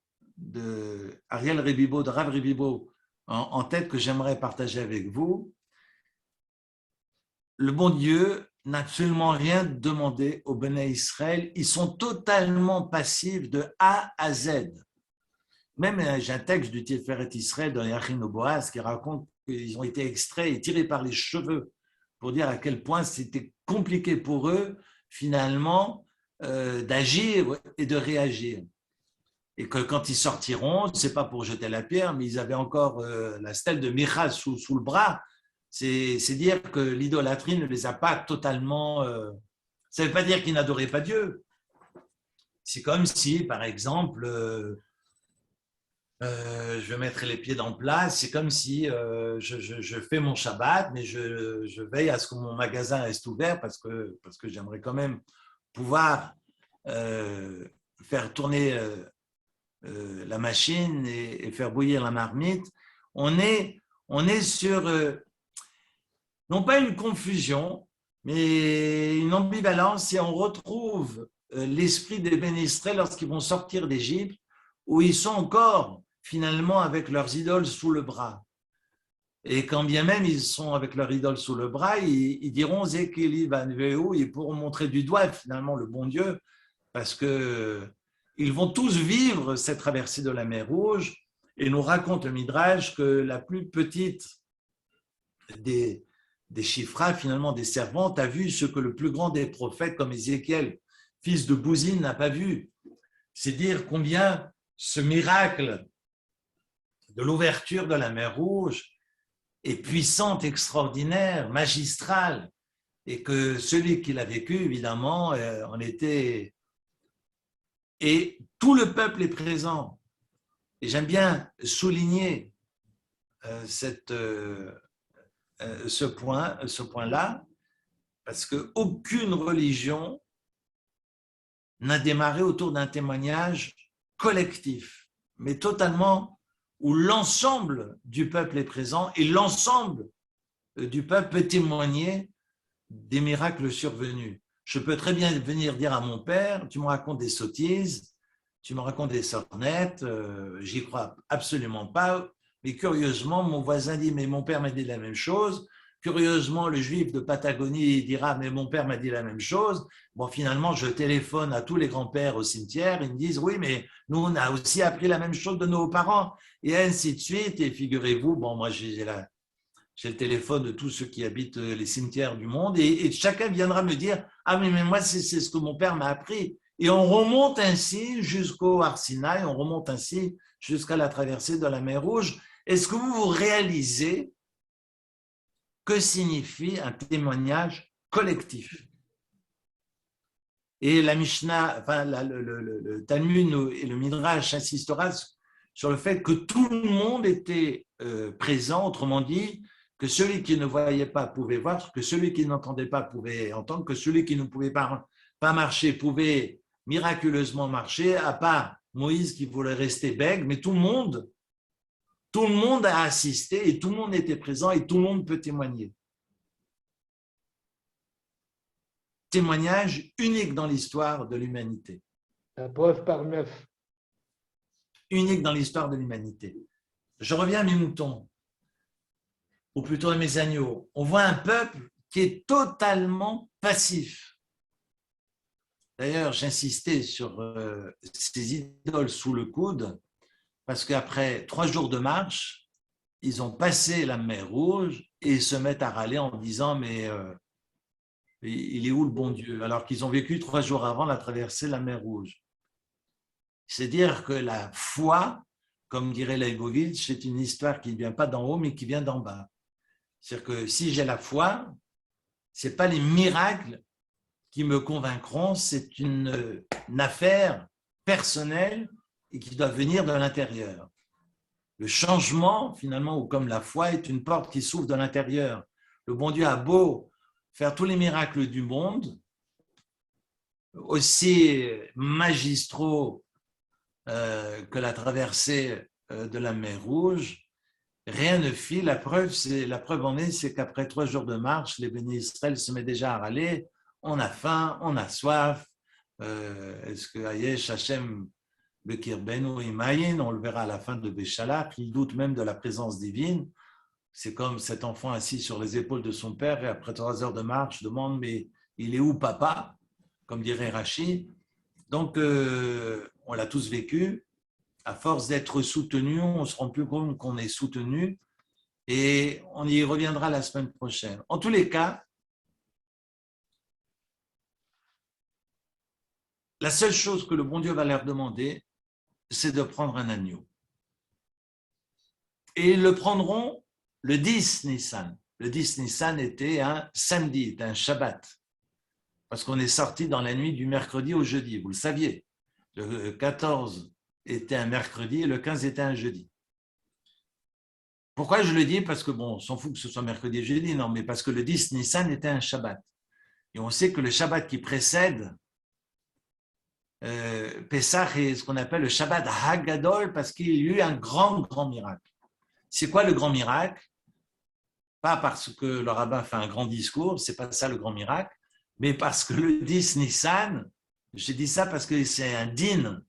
Ariel Rebibo, de Rav Rebibo en tête que j'aimerais partager avec vous. Le bon Dieu n'a absolument rien demandé au Béné Israël. Ils sont totalement passifs de A à Z. Même j'ai un texte du Tiferet Israël dans Yachin Boaz qui raconte qu'ils ont été extraits et tirés par les cheveux pour dire à quel point c'était compliqué pour eux, finalement, d'agir et de réagir. Et que quand ils sortiront, ce n'est pas pour jeter la pierre, mais ils avaient encore la stèle de Michal sous le bras. C'est dire que l'idolâtrie ne les a pas totalement... ça ne veut pas dire qu'ils n'adoraient pas Dieu. C'est comme si, par exemple, je vais mettre les pieds en place, c'est comme si je fais mon Shabbat, mais je veille à ce que mon magasin reste ouvert parce que j'aimerais quand même pouvoir faire tourner la machine et faire bouillir la marmite. On est sur, non pas une confusion, mais une ambivalence, et on retrouve l'esprit des Béné Israël lorsqu'ils vont sortir d'Égypte, où ils sont encore finalement avec leurs idoles sous le bras. Et quand bien même ils sont avec leurs idoles sous le bras, ils diront Zekeli Vanveu, ils pourront montrer du doigt finalement le bon Dieu, parce qu'ils vont tous vivre cette traversée de la mer Rouge, et nous raconte le Midrash que la plus petite des Shifra, finalement des servantes, a vu ce que le plus grand des prophètes, comme Ézéchiel, fils de Bouzine, n'a pas vu. C'est dire combien ce miracle de l'ouverture de la mer Rouge est puissante, extraordinaire, magistrale, et que celui qui l'a vécu, évidemment, en était... Et tout le peuple est présent. Et j'aime bien souligner ce point-là, parce qu'aucune religion n'a démarré autour d'un témoignage collectif, mais totalement où l'ensemble du peuple est présent et l'ensemble du peuple peut témoigner des miracles survenus. Je peux très bien venir dire à mon père, tu me racontes des sottises, tu me racontes des sornettes, j'y crois absolument pas, Mais curieusement, mon voisin dit, mais mon père m'a dit la même chose. Curieusement, le juif de Patagonie dira, mais mon père m'a dit la même chose. Bon, finalement, je téléphone à tous les grands-pères au cimetière. Ils me disent, oui, mais nous, on a aussi appris la même chose de nos parents. Et ainsi de suite. Et figurez-vous, bon, moi, j'ai le téléphone de tous ceux qui habitent les cimetières du monde. Et chacun viendra me dire, ah, mais moi, c'est ce que mon père m'a appris. Et on remonte ainsi jusqu'au Har Sinaï, on remonte ainsi jusqu'à la traversée de la mer Rouge. Est-ce que vous réalisez que signifie un témoignage collectif? Et la Mishnah, enfin, le Talmud et le Midrash insistera sur le fait que tout le monde était présent, autrement dit, que celui qui ne voyait pas pouvait voir, que celui qui n'entendait pas pouvait entendre, que celui qui ne pouvait pas marcher pouvait miraculeusement marcher, à part Moïse qui voulait rester bègue, mais tout le monde a assisté et tout le monde était présent et tout le monde peut témoigner. Témoignage unique dans l'histoire de l'humanité.
La preuve par 9.
Unique dans l'histoire de l'humanité. Je reviens à mes moutons, ou plutôt à mes agneaux. On voit un peuple qui est totalement passif. D'ailleurs, j'insistais sur ces idoles sous le coude, parce qu'après 3 jours de marche, ils ont passé la mer Rouge et ils se mettent à râler en disant « mais il est où le bon Dieu ?» alors qu'ils ont vécu 3 jours avant la traversée de la mer Rouge. C'est dire que la foi, comme dirait Leibovitch, c'est une histoire qui ne vient pas d'en haut, mais qui vient d'en bas. C'est-à-dire que si j'ai la foi, ce n'est pas les miracles qui me convaincront, c'est une affaire personnelle et qui doit venir de l'intérieur. Le changement, finalement, ou comme la foi, est une porte qui s'ouvre de l'intérieur. Le bon Dieu a beau faire tous les miracles du monde, aussi magistraux que la traversée de la mer Rouge, rien ne fit. La preuve en est, c'est qu'après 3 jours de marche, les bénis Israël se met déjà à râler. On a faim, on a soif. Est-ce que Ayesh Hashem Bekirbenu Imayin, on le verra à la fin de Béchalach, il doute même de la présence divine. C'est comme cet enfant assis sur les épaules de son père et après 3 heures de marche demande mais il est où papa, comme dirait Rachi. Donc on l'a tous vécu. À force d'être soutenu, on se rend plus compte qu'on est soutenu et on y reviendra la semaine prochaine. En tous les cas, la seule chose que le bon Dieu va leur demander, c'est de prendre un agneau. Et ils le prendront le 10 Nissan. Le 10 Nissan était un samedi, était un Shabbat. Parce qu'on est sorti dans la nuit du mercredi au jeudi, vous le saviez. Le 14 était un mercredi et le 15 était un jeudi. Pourquoi je le dis? Parce que, bon, on s'en fout que ce soit mercredi et jeudi, non, mais parce que le 10 Nissan était un Shabbat. Et on sait que le Shabbat qui précède Pessah est ce qu'on appelle le Shabbat Hagadol parce qu'il y a eu un grand miracle. C'est quoi le grand miracle? Pas parce que le rabbin fait un grand discours, c'est pas ça le grand miracle, mais parce que le 10 Nissan, j'ai dit ça parce que c'est un din,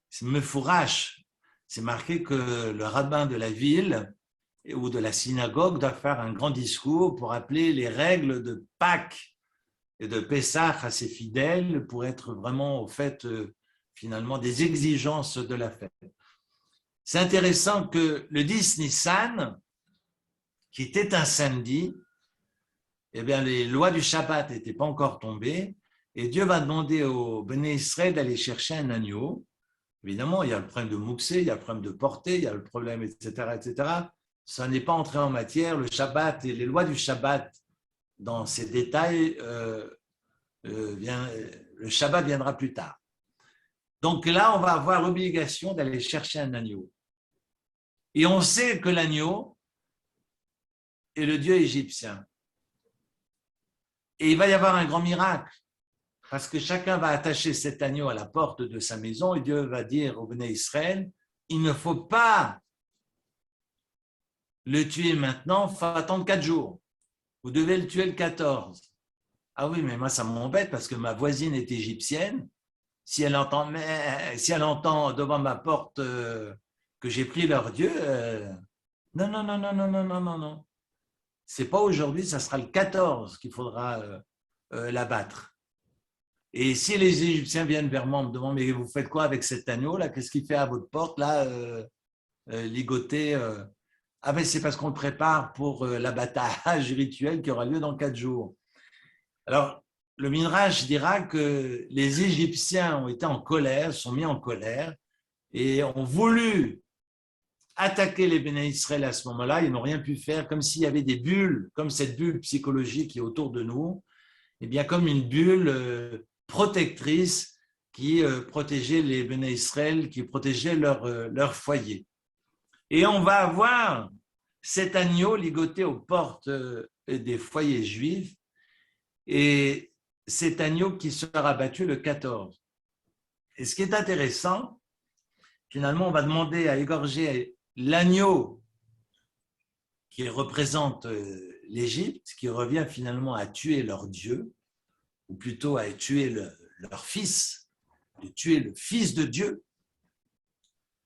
c'est mefourash, c'est marqué que le rabbin de la ville ou de la synagogue doit faire un grand discours pour appeler les règles de Pâques et de Pessah à ses fidèles pour être vraiment au fait finalement des exigences de la fête. C'est intéressant que le 10 Nissan, qui était un samedi, eh bien, les lois du Shabbat n'étaient pas encore tombées et Dieu va demander aux Béné Israël d'aller chercher un agneau. Évidemment, il y a le problème de mouxer, il y a le problème de porter, il y a le problème, etc., etc. Ça n'est pas entré en matière. Le Shabbat et les lois du Shabbat, dans ces détails, le Shabbat viendra plus tard. Donc là, on va avoir l'obligation d'aller chercher un agneau. Et on sait que l'agneau est le dieu égyptien. Et il va y avoir un grand miracle, parce que chacun va attacher cet agneau à la porte de sa maison et Dieu va dire au Béné Israël, il ne faut pas le tuer maintenant, il faut attendre 4 jours. Vous devez le tuer le 14. Ah oui, mais moi ça m'embête parce que ma voisine est égyptienne. Si elle entend devant ma porte que j'ai pris leur Dieu, Non, non, non, non, non, non, non, non, non. C'est pas aujourd'hui, ça sera le 14 qu'il faudra l'abattre. Et si les Égyptiens viennent vers moi, on me demande, mais vous faites quoi avec cet agneau là? Qu'est-ce qu'il fait à votre porte là, ligoté Ah ben c'est parce qu'on le prépare pour l'abattage rituel qui aura lieu dans 4 jours. Alors, le Midrash dira que les Égyptiens ont été en colère, sont mis en colère et ont voulu attaquer les Béné Israël à ce moment-là. Ils n'ont rien pu faire, comme s'il y avait des bulles, comme cette bulle psychologique qui est autour de nous, et bien comme une bulle protectrice qui protégeait les Béné Israël, qui protégeait leur foyer. Et on va avoir cet agneau ligoté aux portes des foyers juifs, et cet agneau qui sera battu le 14. Et ce qui est intéressant, finalement, on va demander à égorger l'agneau qui représente l'Égypte, qui revient finalement à tuer leur Dieu, ou plutôt à tuer leur fils, de tuer le fils de Dieu,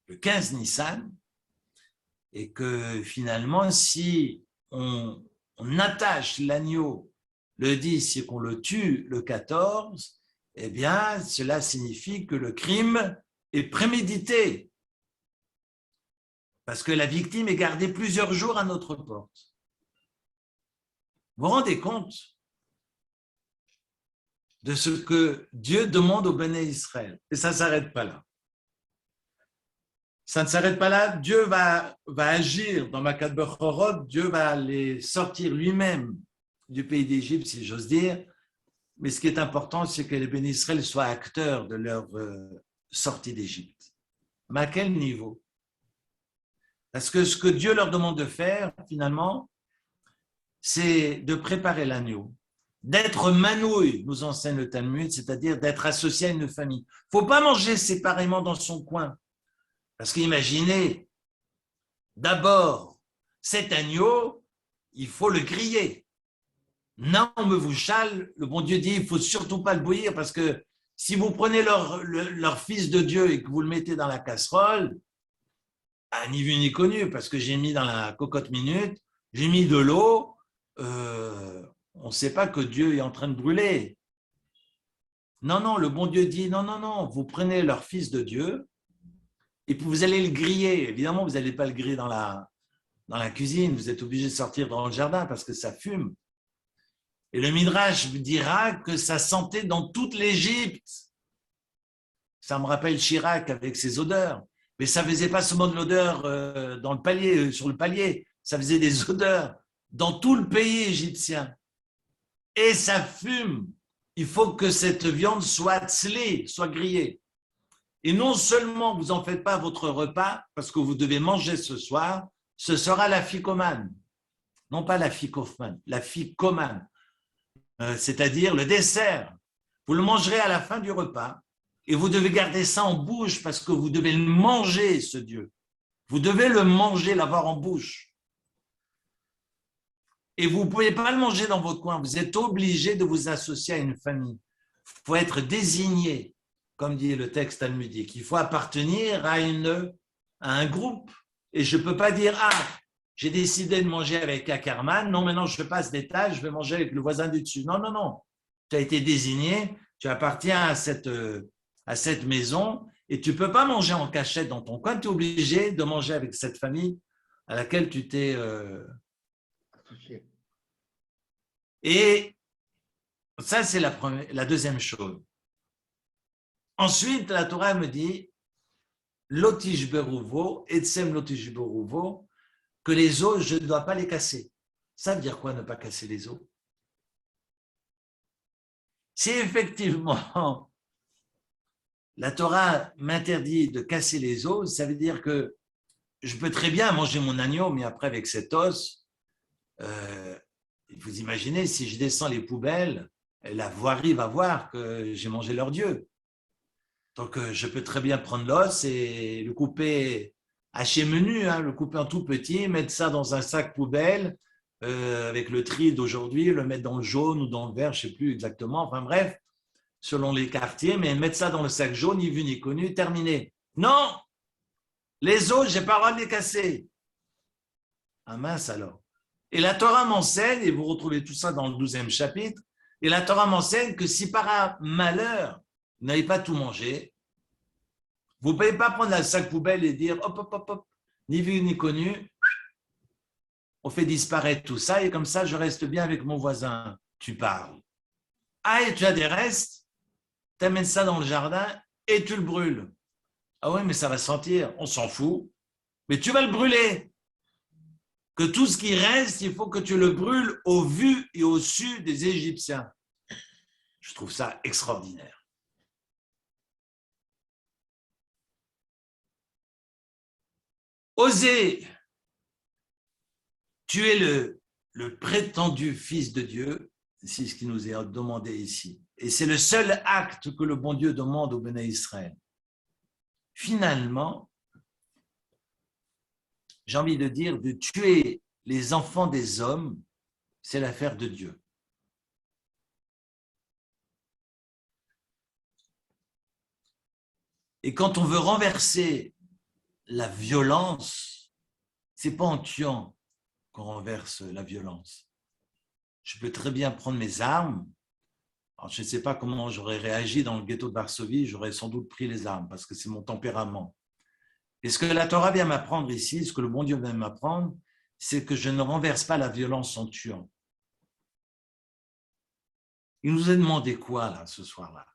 le 15 Nissan, et que finalement, si on attache l'agneau le 10 et qu'on le tue le 14, eh bien, cela signifie que le crime est prémédité, parce que la victime est gardée plusieurs jours à notre porte. Vous vous rendez compte de ce que Dieu demande au Béné Israël? Et ça ne s'arrête pas là. Ça ne s'arrête pas là. Dieu va agir dans Makat Bechorot. Dieu va les sortir lui-même du pays d'Égypte, si j'ose dire. Mais ce qui est important, c'est que les Béné Israël soient acteurs de leur sortie d'Égypte. Mais à quel niveau? Parce que ce que Dieu leur demande de faire, finalement, c'est de préparer l'agneau, d'être manouille, nous enseigne le Talmud, c'est-à-dire d'être associé à une famille. Il ne faut pas manger séparément dans son coin. Parce qu'imaginez, d'abord, cet agneau, il faut le griller. Non, me vous chale, le bon Dieu dit, il ne faut surtout pas le bouillir, parce que si vous prenez leur fils de Dieu et que vous le mettez dans la casserole, ni vu ni connu, parce que j'ai mis dans la cocotte minute, j'ai mis de l'eau, on ne sait pas que Dieu est en train de brûler. Non, non, le bon Dieu dit, non, non, non, vous prenez leur fils de Dieu, et puis vous allez le griller. Évidemment, vous n'allez pas le griller dans la cuisine, vous êtes obligé de sortir dans le jardin parce que ça fume. Et le Midrash vous dira que ça sentait dans toute l'Égypte. Ça me rappelle Chirac avec ses odeurs. Mais ça ne faisait pas seulement de l'odeur dans le palier, sur le palier, ça faisait des odeurs dans tout le pays égyptien. Et ça fume. Il faut que cette viande soit tselée, soit grillée. Et non seulement vous n'en faites pas votre repas, parce que vous devez manger ce soir, ce sera la ficomane. Non pas la ficofman, la ficomane. C'est-à-dire le dessert. Vous le mangerez à la fin du repas et vous devez garder ça en bouche parce que vous devez le manger, ce Dieu. Vous devez le manger, l'avoir en bouche. Et vous ne pouvez pas le manger dans votre coin. Vous êtes obligé de vous associer à une famille. Il faut être désigné, comme dit le texte talmudique. Il faut appartenir à un groupe. Et je ne peux pas dire, j'ai décidé de manger avec Ackerman. Non, maintenant je passe d'étage, je vais manger avec le voisin du dessus. Non, non, non. Tu as été désigné, tu appartiens à cette maison et tu ne peux pas manger en cachette dans ton coin. Tu es obligé de manger avec cette famille à laquelle tu t'es associé. Et ça, c'est la deuxième chose. Ensuite, la Torah me dit Lotish beruvo, etsem lotish beruvo, que les os, je ne dois pas les casser. Ça veut dire quoi, ne pas casser les os? Si effectivement la Torah m'interdit de casser les os, ça veut dire que je peux très bien manger mon agneau, mais après avec cet os, vous imaginez, si je descends les poubelles, la voirie va voir que j'ai mangé leur Dieu. Donc je peux très bien prendre l'os et le couper haché menu, le couper en tout petit, mettre ça dans un sac poubelle avec le tri d'aujourd'hui, le mettre dans le jaune ou dans le vert, je ne sais plus exactement, enfin bref, selon les quartiers, mais mettre ça dans le sac jaune, ni vu ni connu, terminé. Non, les os, je n'ai pas le droit de les casser. Ah mince alors. Et la Torah m'enseigne, et vous retrouvez tout ça dans le 12e chapitre, et la Torah m'enseigne que si par malheur, vous n'avez pas tout mangé, vous ne pouvez pas prendre la sac poubelle et dire hop, hop, hop, hop, ni vu ni connu, on fait disparaître tout ça et comme ça je reste bien avec mon voisin. Tu parles. Ah, et tu as des restes, tu amènes ça dans le jardin et tu le brûles. Ah oui, mais ça va sentir, on s'en fout, mais tu vas le brûler. Que tout ce qui reste, il faut que tu le brûles au vu et au su des Égyptiens. Je trouve ça extraordinaire. Oser tuer le prétendu Fils de Dieu, c'est ce qui nous est demandé ici. Et c'est le seul acte que le bon Dieu demande au Béné Israël. Finalement, j'ai envie de dire, de tuer les enfants des hommes, c'est l'affaire de Dieu. Et quand on veut renverser la violence, c'est pas en tuant qu'on renverse la violence. Je peux très bien prendre mes armes. Alors, je ne sais pas comment j'aurais réagi dans le ghetto de Varsovie, j'aurais sans doute pris les armes parce que c'est mon tempérament. Et ce que la Torah vient m'apprendre ici, ce que le bon Dieu vient m'apprendre, c'est que je ne renverse pas la violence en tuant. Il nous a demandé quoi là, ce soir-là?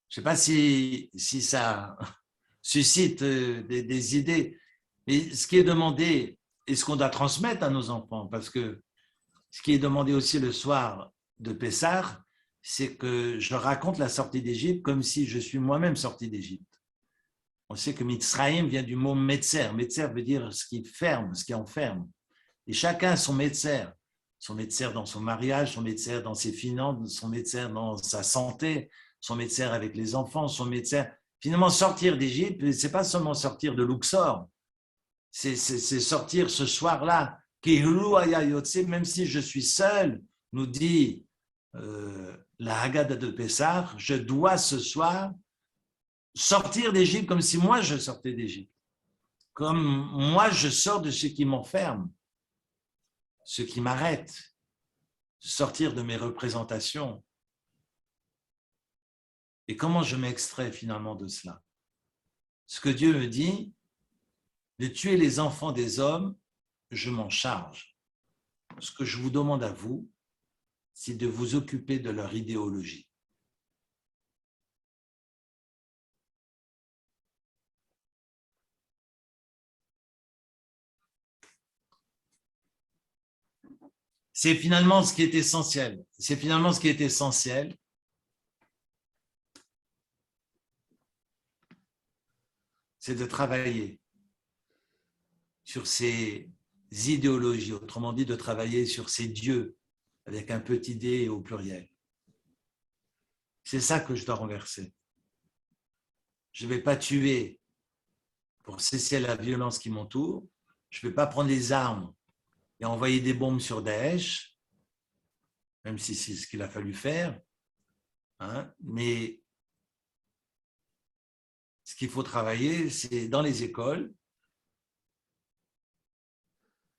Je ne sais pas si ça suscite des idées, mais ce qui est demandé et ce qu'on doit transmettre à nos enfants, parce que ce qui est demandé aussi le soir de Pessah, c'est que je raconte la sortie d'Égypte comme si je suis moi-même sorti d'Égypte. On sait que Mitzrayim vient du mot Metzer. Metzer veut dire ce qui ferme, ce qui enferme. Et chacun a son Metzer. Son Metzer dans son mariage, son Metzer dans ses finances, son Metzer dans sa santé, son Metzer avec les enfants, son Metzer. Finalement, sortir d'Égypte, ce n'est pas seulement sortir de Luxor, c'est sortir ce soir-là. Même si je suis seul, nous dit la Haggadah de Pessah, je dois ce soir sortir d'Égypte comme si moi je sortais d'Égypte. Comme moi je sors de ce qui m'enferme, ce qui m'arrête, sortir de mes représentations. Et comment je m'extrais finalement de cela? Ce que Dieu me dit, de tuer les enfants des hommes, je m'en charge. Ce que je vous demande à vous, c'est de vous occuper de leur idéologie. C'est finalement ce qui est essentiel. C'est finalement ce qui est essentiel. C'est de travailler sur ces idéologies, autrement dit de travailler sur ces dieux avec un petit d au pluriel. C'est ça que je dois renverser. Je ne vais pas tuer pour cesser la violence qui m'entoure. Je ne vais pas prendre les armes et envoyer des bombes sur Daesh, même si c'est ce qu'il a fallu faire. Mais ce qu'il faut travailler, c'est dans les écoles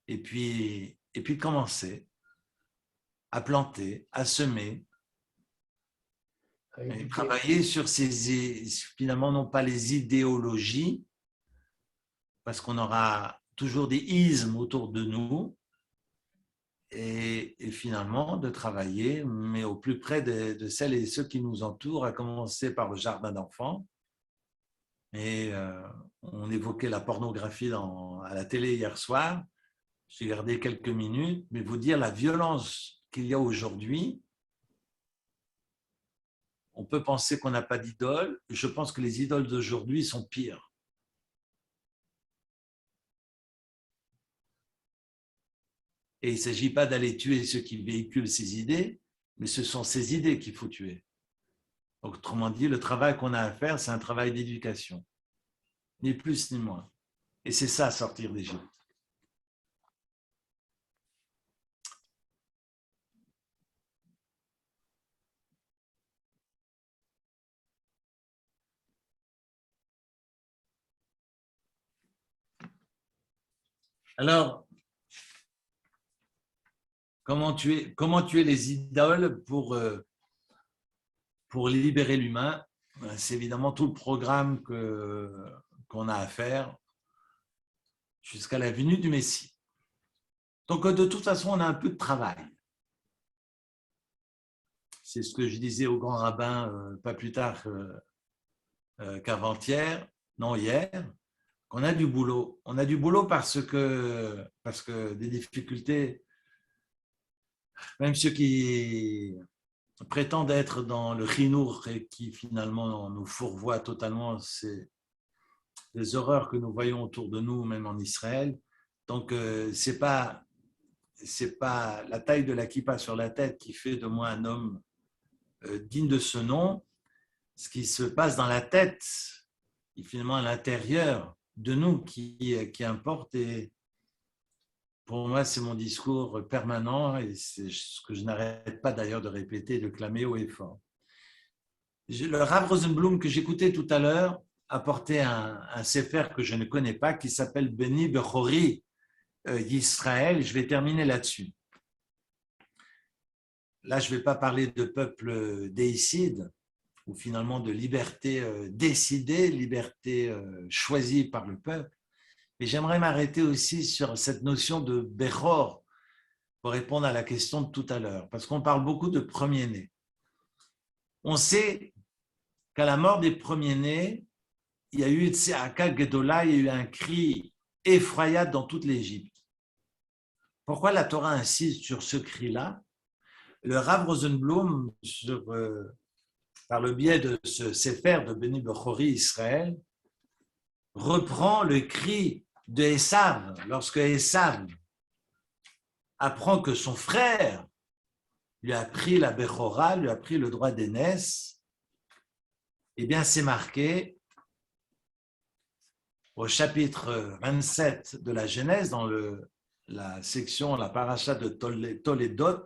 et puis commencer à planter, à semer, et travailler sur finalement, non pas les idéologies, parce qu'on aura toujours des ismes autour de nous, et finalement de travailler, mais au plus près de celles et ceux qui nous entourent, à commencer par le jardin d'enfants. Et on évoquait la pornographie à la télé hier soir. J'ai gardé quelques minutes, mais vous dire la violence qu'il y a aujourd'hui, on peut penser qu'on n'a pas d'idole. Je pense que les idoles d'aujourd'hui sont pires. Et il ne s'agit pas d'aller tuer ceux qui véhiculent ces idées, mais ce sont ces idées qu'il faut tuer. Donc, autrement dit, le travail qu'on a à faire, c'est un travail d'éducation. Ni plus ni moins. Et c'est ça, sortir d'Égypte. Alors, comment tuer les idoles pour libérer l'humain? C'est évidemment tout le programme qu'on a à faire jusqu'à la venue du Messie. Donc, de toute façon, on a un peu de travail. C'est ce que je disais au grand rabbin pas plus tard qu'avant-hier, non hier, qu'on a du boulot. On a du boulot parce que des difficultés, même ceux qui prétendent être dans le chinour et qui finalement nous fourvoient totalement, c'est les horreurs que nous voyons autour de nous, même en Israël. Donc, c'est pas la taille de la kippa sur la tête qui fait de moi un homme digne de ce nom. Ce qui se passe dans la tête, et finalement à l'intérieur de nous qui importe. Et pour moi, c'est mon discours permanent et c'est ce que je n'arrête pas d'ailleurs de répéter, de clamer haut et fort. Le Rav Rosenblum que j'écoutais tout à l'heure a porté un sefer que je ne connais pas qui s'appelle Beni Bechori Yisraël. Je vais terminer là-dessus. Là, je ne vais pas parler de peuple déicide ou finalement de liberté décidée, liberté choisie par le peuple. Mais j'aimerais m'arrêter aussi sur cette notion de Bechor pour répondre à la question de tout à l'heure, parce qu'on parle beaucoup de premiers-nés. On sait qu'à la mort des premiers-nés, il y a eu Tseaka Gedola, il y a eu un cri effroyable dans toute l'Égypte. Pourquoi la Torah insiste sur ce cri-là? Le Rav Rosenblum, par le biais de ce sefer de Beni Bechori Israël, reprend le cri de Esav. Lorsque Esav apprend que son frère lui a pris la Bechora, lui a pris le droit d'aînesse, eh bien c'est marqué au chapitre 27 de la Genèse, dans la section, la paracha de Toledot,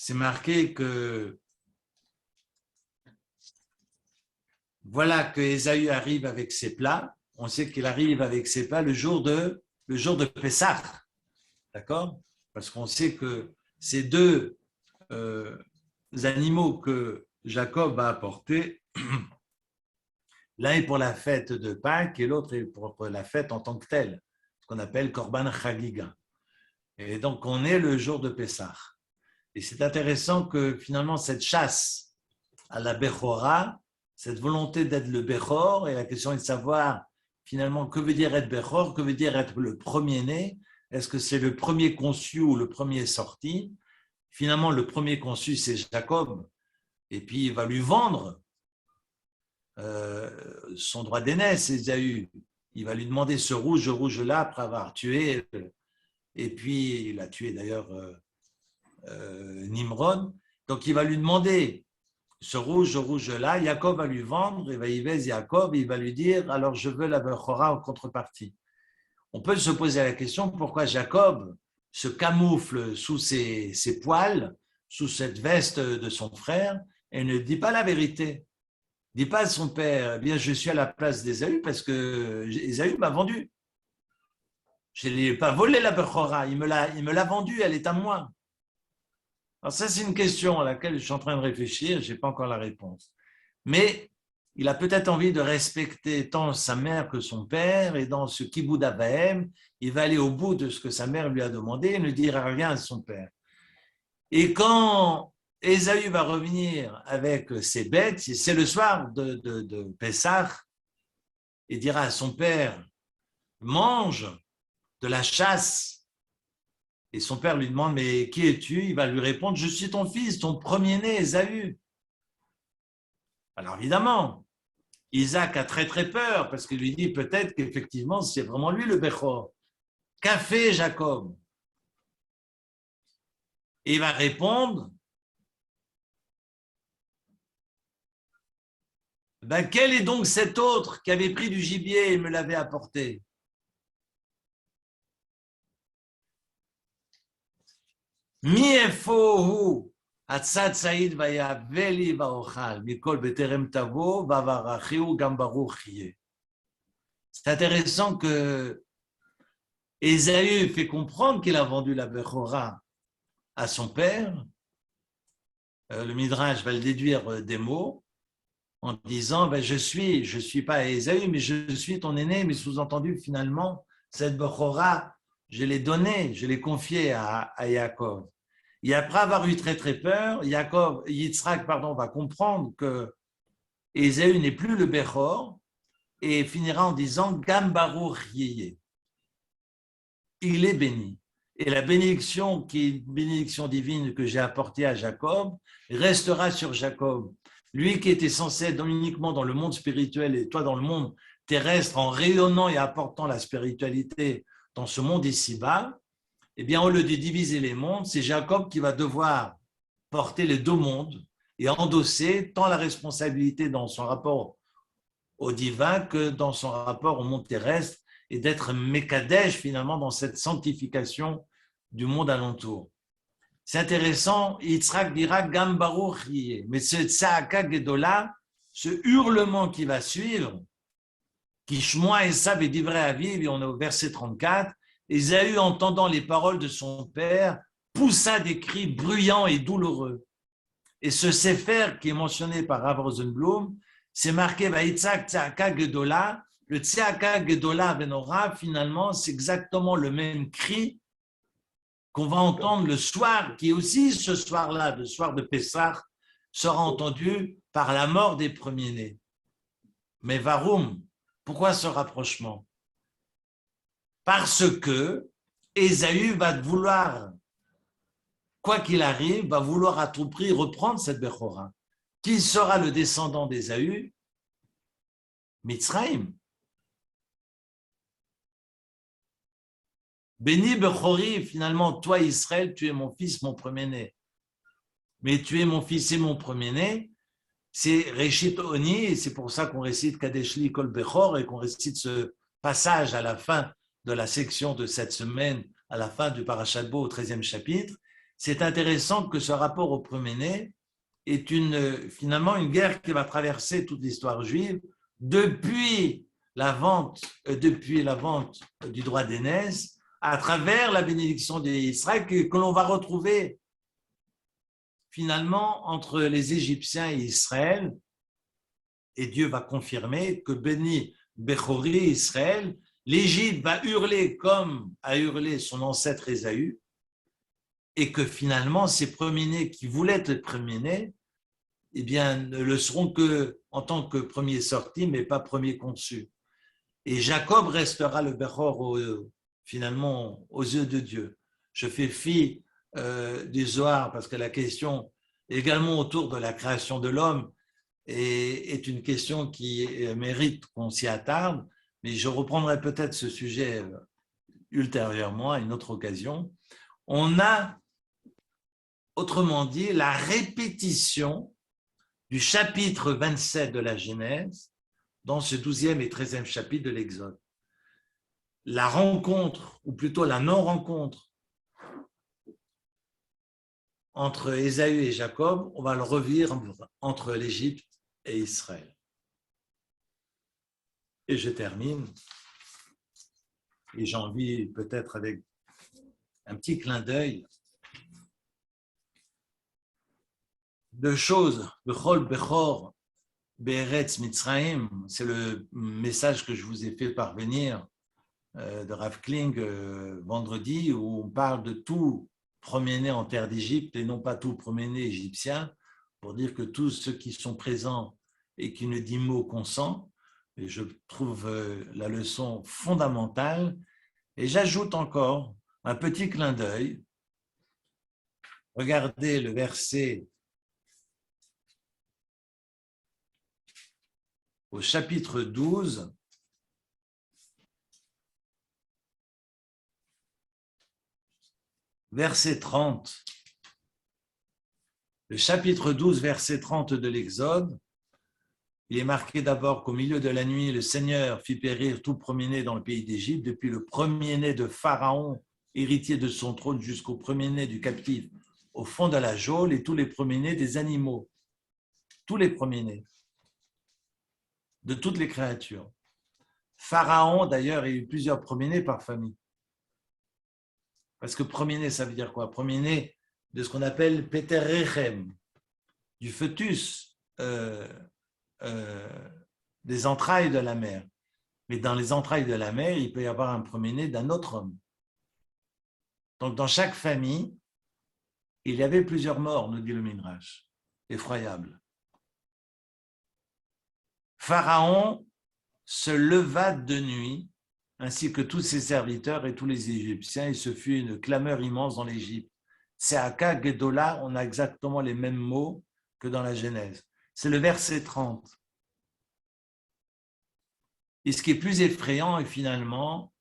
c'est marqué que voilà que Ésaü arrive avec ses plats. On sait qu'il arrive avec ses plats le jour de Pessah, d'accord? Parce qu'on sait que ces deux animaux que Jacob a apportés, l'un est pour la fête de Pâques et l'autre est pour la fête en tant que telle, ce qu'on appelle Korban Chagiga. Et donc on est le jour de Pessah. Et c'est intéressant que finalement cette chasse à la Bechora, cette volonté d'être le Bechor, et la question est de savoir finalement que veut dire être Bechor, que veut dire être le premier-né, est-ce que c'est le premier conçu ou le premier sorti? Finalement, le premier conçu, c'est Jacob, et puis il va lui vendre son droit d'aînesse, Ésaü. Il va lui demander ce rouge-là après avoir tué, et puis il a tué d'ailleurs Nimrod. Donc il va lui demander ce rouge-là, Jacob va lui vendre, et va y aller Jacob, et il va lui dire, alors je veux la Bechora en contrepartie. On peut se poser la question, pourquoi Jacob se camoufle sous ses poils, sous cette veste de son frère, et ne dit pas la vérité. Ne dit pas à son père, eh bien je suis à la place d'Ésaü parce que Ésaü m'a vendu. Je ne lui ai pas volé la Bechora, il me l'a vendue, elle est à moi. Alors ça, c'est une question à laquelle je suis en train de réfléchir, je n'ai pas encore la réponse. Mais il a peut-être envie de respecter tant sa mère que son père, et dans ce Kiboud Avahem, il va aller au bout de ce que sa mère lui a demandé et ne dira rien à son père. Et quand Ésaü va revenir avec ses bêtes, c'est le soir de Pessah, et dira à son père, mange de la chasse. Et son père lui demande, mais qui es-tu? Il va lui répondre, je suis ton fils, ton premier-né, Ésaü. Alors évidemment, Isaac a très très peur, parce qu'il lui dit peut-être qu'effectivement, c'est vraiment lui le Bechor. Qu'a fait Jacob? Et il va répondre, ben, quel est donc cet autre qui avait pris du gibier et me l'avait apporté? מאיפה הצד סעיד ויהווה לי ואוכל מכל בטרם תבוא וברכיהו גם ברוך יהיה. C'est intéressant que Ésaü fait comprendre qu'il a vendu la Bechora à son père. Le Midrash va le déduire des mots en disant je suis pas Ésaü, mais je suis ton aîné, mais sous-entendu finalement, cette Bechora, je l'ai donnée, je l'ai confiée à Yaakov. Et après avoir eu très très peur, Yitzhak va comprendre que Ésaü n'est plus le Bechor et finira en disant Gam Baruch Yeye. Il est béni. Et la bénédiction qui est une bénédiction divine que j'ai apportée à Jacob restera sur Jacob. Lui qui était censé être uniquement dans le monde spirituel et toi dans le monde terrestre, en rayonnant et apportant la spiritualité dans ce monde ici-bas, eh bien, au lieu de diviser les mondes, c'est Jacob qui va devoir porter les deux mondes et endosser tant la responsabilité dans son rapport au divin que dans son rapport au monde terrestre et d'être Mekadesh finalement dans cette sanctification du monde alentour. C'est intéressant, Yitzhak dira Gam Baruch Yeh, mais ce Tza'aka Gedola, ce hurlement qui va suivre, qui Shmoa Esav et Divrei Aviv, et on est au verset 34, Ésaü, entendant les paroles de son père, poussa des cris bruyants et douloureux. Et ce Sefer qui est mentionné par Rav Rosenblum, c'est marqué Vayitzak Tza'aka Gedola. Le Tza'aka Gedola Benora, finalement, c'est exactement le même cri qu'on va entendre le soir, qui est aussi ce soir-là, le soir de Pessah, sera entendu par la mort des premiers-nés. Mais Varum, pourquoi ce rapprochement? Parce que Ésaü va vouloir, quoi qu'il arrive, va vouloir à tout prix reprendre cette Bechora. Qui sera le descendant d'Ésaü? Mitzrayim. Béni Bechori, finalement, toi Israël, tu es mon fils, mon premier-né. Mais tu es mon fils et mon premier-né, c'est Réchit Oni, et c'est pour ça qu'on récite Kadeshli Kol Bechor et qu'on récite ce passage à la fin de la section de cette semaine, à la fin du Parashat Bo au 13e chapitre. C'est intéressant que ce rapport au premier-né est finalement une guerre qui va traverser toute l'histoire juive depuis la vente du droit d'aînesse à travers la bénédiction d'Israël que l'on va retrouver finalement entre les Égyptiens et Israël, et Dieu va confirmer que béni Bechori Israël, l'Égypte va hurler comme a hurlé son ancêtre Ésaü, et que finalement ces premiers-nés qui voulaient être premiers-nés, eh bien, ne le seront que en tant que premier sorti, mais pas premier conçu. Et Jacob restera le Bechor finalement aux yeux de Dieu. Je fais fi du Zohar parce que la question également autour de la création de l'homme est une question qui mérite qu'on s'y attarde, mais je reprendrai peut-être ce sujet ultérieurement à une autre occasion. On a, autrement dit, la répétition du chapitre 27 de la Genèse dans ce 12e et 13e chapitre de l'Exode. La rencontre, ou plutôt la non-rencontre entre Ésaü et Jacob, on va le revivre entre l'Égypte et Israël. Et je termine, et j'ai envie peut-être avec un petit clin d'œil, deux choses. Bechol Bechor Be'eretz Mitzrayim, c'est le message que je vous ai fait parvenir de Rav Kling vendredi, où on parle de tout premier-né en terre d'Égypte et non pas tout premier-né égyptien, pour dire que tous ceux qui sont présents et qui ne disent mot consent, et je trouve la leçon fondamentale. Et j'ajoute encore un petit clin d'œil. Regardez le verset au chapitre 12, verset 30. Le chapitre 12, verset 30 de l'Exode, il est marqué d'abord qu'au milieu de la nuit, le Seigneur fit périr tout premier-né dans le pays d'Égypte, depuis le premier-né de Pharaon, héritier de son trône, jusqu'au premier-né du captif au fond de la geôle, et tous les premiers-nés des animaux, tous les premiers-nés de toutes les créatures. Pharaon, d'ailleurs, il y a eu plusieurs premiers-nés par famille. Parce que premier-né, ça veut dire quoi? Premier-né de ce qu'on appelle Peter Rechem, du fœtus des entrailles de la mère. Mais dans les entrailles de la mère, il peut y avoir un premier-né d'un autre homme. Donc, dans chaque famille, il y avait plusieurs morts, nous dit le Midrash. Effroyable. Pharaon se leva de nuit, ainsi que tous ses serviteurs et tous les Égyptiens, et ce fut une clameur immense dans l'Égypte. Tseaka, Gedola, on a exactement les mêmes mots que dans la Genèse. C'est le verset 30. Et ce qui est plus effrayant, et finalement,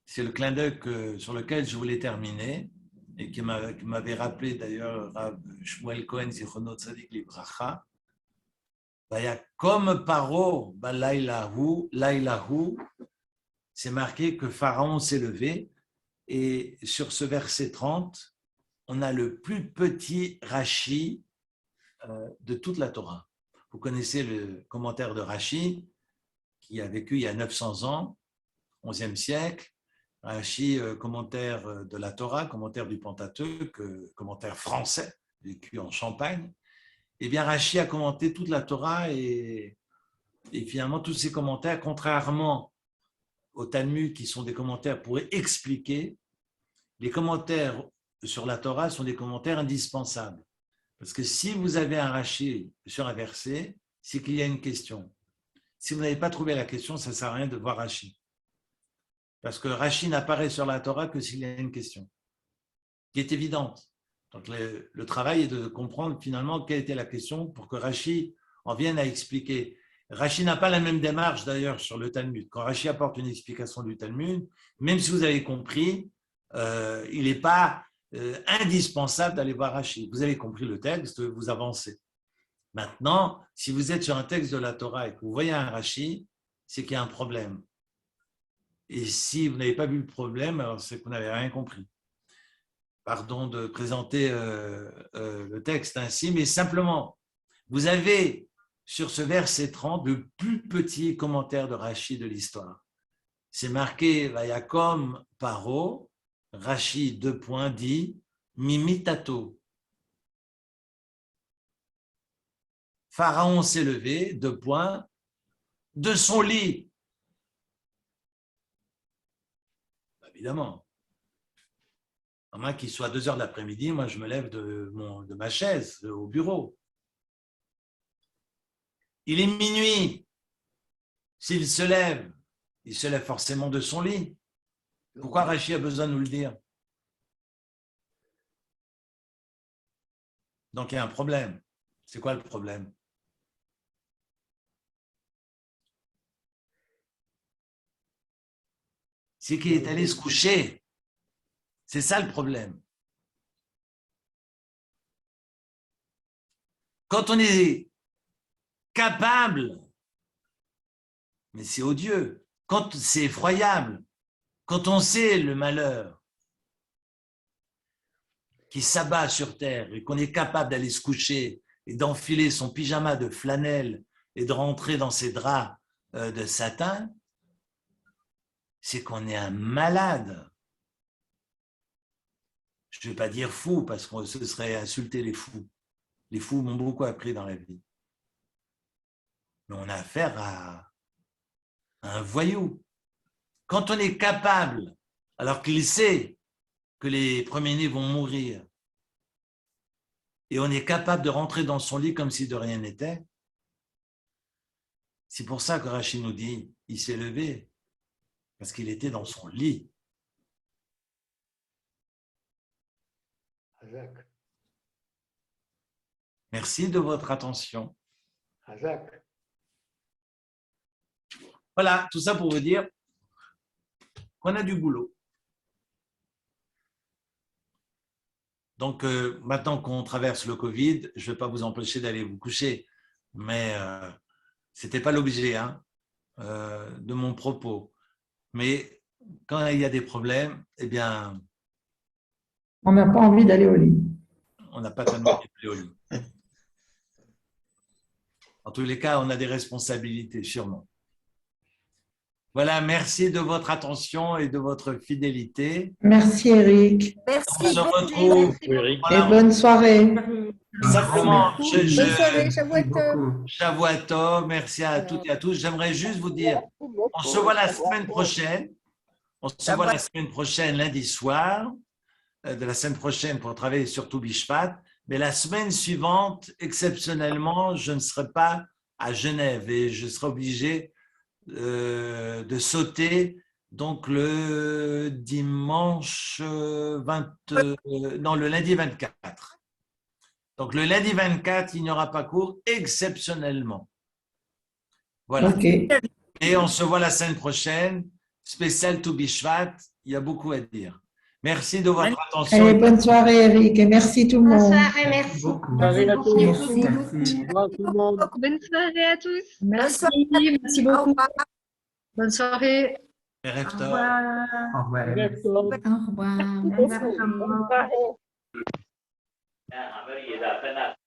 c'est le clin d'œil sur lequel je voulais terminer, et qui m'avait rappelé d'ailleurs Rav Shmuel Cohen Zichrono Tzadik Libracha. Comme Paro, Laïlahu, c'est marqué que Pharaon s'est levé, et sur ce verset 30, on a le plus petit Rashi de toute la Torah. Vous connaissez le commentaire de Rashi, qui a vécu il y a 900 ans, 11e siècle. Rashi, commentaire de la Torah, commentaire du Pentateuque, commentaire français, vécu en Champagne. Eh bien, Rashi a commenté toute la Torah et finalement, tous ces commentaires, contrairement au Talmud, qui sont des commentaires pour expliquer, les commentaires sur la Torah sont des commentaires indispensables. Parce que si vous avez un Rashi sur un verset, c'est qu'il y a une question. Si vous n'avez pas trouvé la question, ça ne sert à rien de voir Rashi. Parce que Rashi n'apparaît sur la Torah que s'il y a une question, qui est évidente. Donc le travail est de comprendre finalement quelle était la question pour que Rashi en vienne à expliquer. Rashi n'a pas la même démarche d'ailleurs sur le Talmud. Quand Rashi apporte une explication du Talmud, même si vous avez compris, il n'est pas indispensable d'aller voir Rashi. Vous avez compris le texte, vous avancez. Maintenant, si vous êtes sur un texte de la Torah et que vous voyez un Rashi, c'est qu'il y a un problème. Et si vous n'avez pas vu le problème, alors c'est que vous n'avez rien compris. Pardon de présenter le texte ainsi, mais simplement, vous avez sur ce verset 30 le plus petit commentaire de Rashi de l'histoire. C'est marqué Vayakom Paro, Rashi 2 points dit Mimitato. Pharaon s'est levé, 2 points, de son lit. Évidemment. À moins qu'il soit 2 heures de l'après-midi, moi je me lève de ma chaise au bureau. Il est minuit. S'il se lève, il se lève forcément de son lit. Pourquoi Rashi a besoin de nous le dire? Donc il y a un problème. C'est quoi le problème? C'est qu'il est allé se coucher. C'est ça le problème. Quand on est capable, mais c'est odieux, quand c'est effroyable, quand on sait le malheur qui s'abat sur terre et qu'on est capable d'aller se coucher et d'enfiler son pyjama de flanelle et de rentrer dans ses draps de satin, c'est qu'on est un malade. Je ne vais pas dire fou parce que ce serait insulter les fous. Les fous m'ont beaucoup appris dans la vie. Mais on a affaire à un voyou. Quand on est capable, alors qu'il sait que les premiers-nés vont mourir, et on est capable de rentrer dans son lit comme si de rien n'était, c'est pour ça que Rashi nous dit, il s'est levé, parce qu'il était dans son lit.
Hazak.
Merci de votre attention.
Hazak.
Voilà, tout ça pour vous dire qu'on a du boulot. Donc, maintenant qu'on traverse le Covid, je ne vais pas vous empêcher d'aller vous coucher, mais ce n'était pas l'objet de mon propos. Mais quand il y a des problèmes, eh bien,
On n'a pas envie d'aller au lit.
on n'a pas tellement envie d'aller au lit. En tous les cas, on a des responsabilités, sûrement. Voilà, merci de votre attention et de votre fidélité.
Merci Eric.
On se retrouve.
Eric.
Et bonne soirée.
Simplement,
Bonne soirée, Shavuot.
Shavuot Tov, merci à toutes et à tous. J'aimerais juste vous dire, on se voit la semaine prochaine. On se voit la semaine prochaine, lundi soir, de la semaine prochaine pour travailler sur tout Bishvat. Mais la semaine suivante, exceptionnellement, je ne serai pas à Genève et je serai obligé de sauter donc le dimanche le lundi 24. Donc le lundi 24, il n'y aura pas cours exceptionnellement. Voilà.
Ok.
Et on se voit la semaine prochaine, spécial to Bishvat, il y a beaucoup à dire. Merci de votre attention.
Allez, bonne soirée Eric et merci tout le
Bonne
monde.
soirée, merci.
Soirée à tous.
Merci.
Au revoir tout le monde.
Bonne soirée à tous.
Merci, merci beaucoup. Bonne soirée.
Erev
Au
Tov.
revoir.
Au revoir.
D'accord.
Au revoir.
Bonne soirée.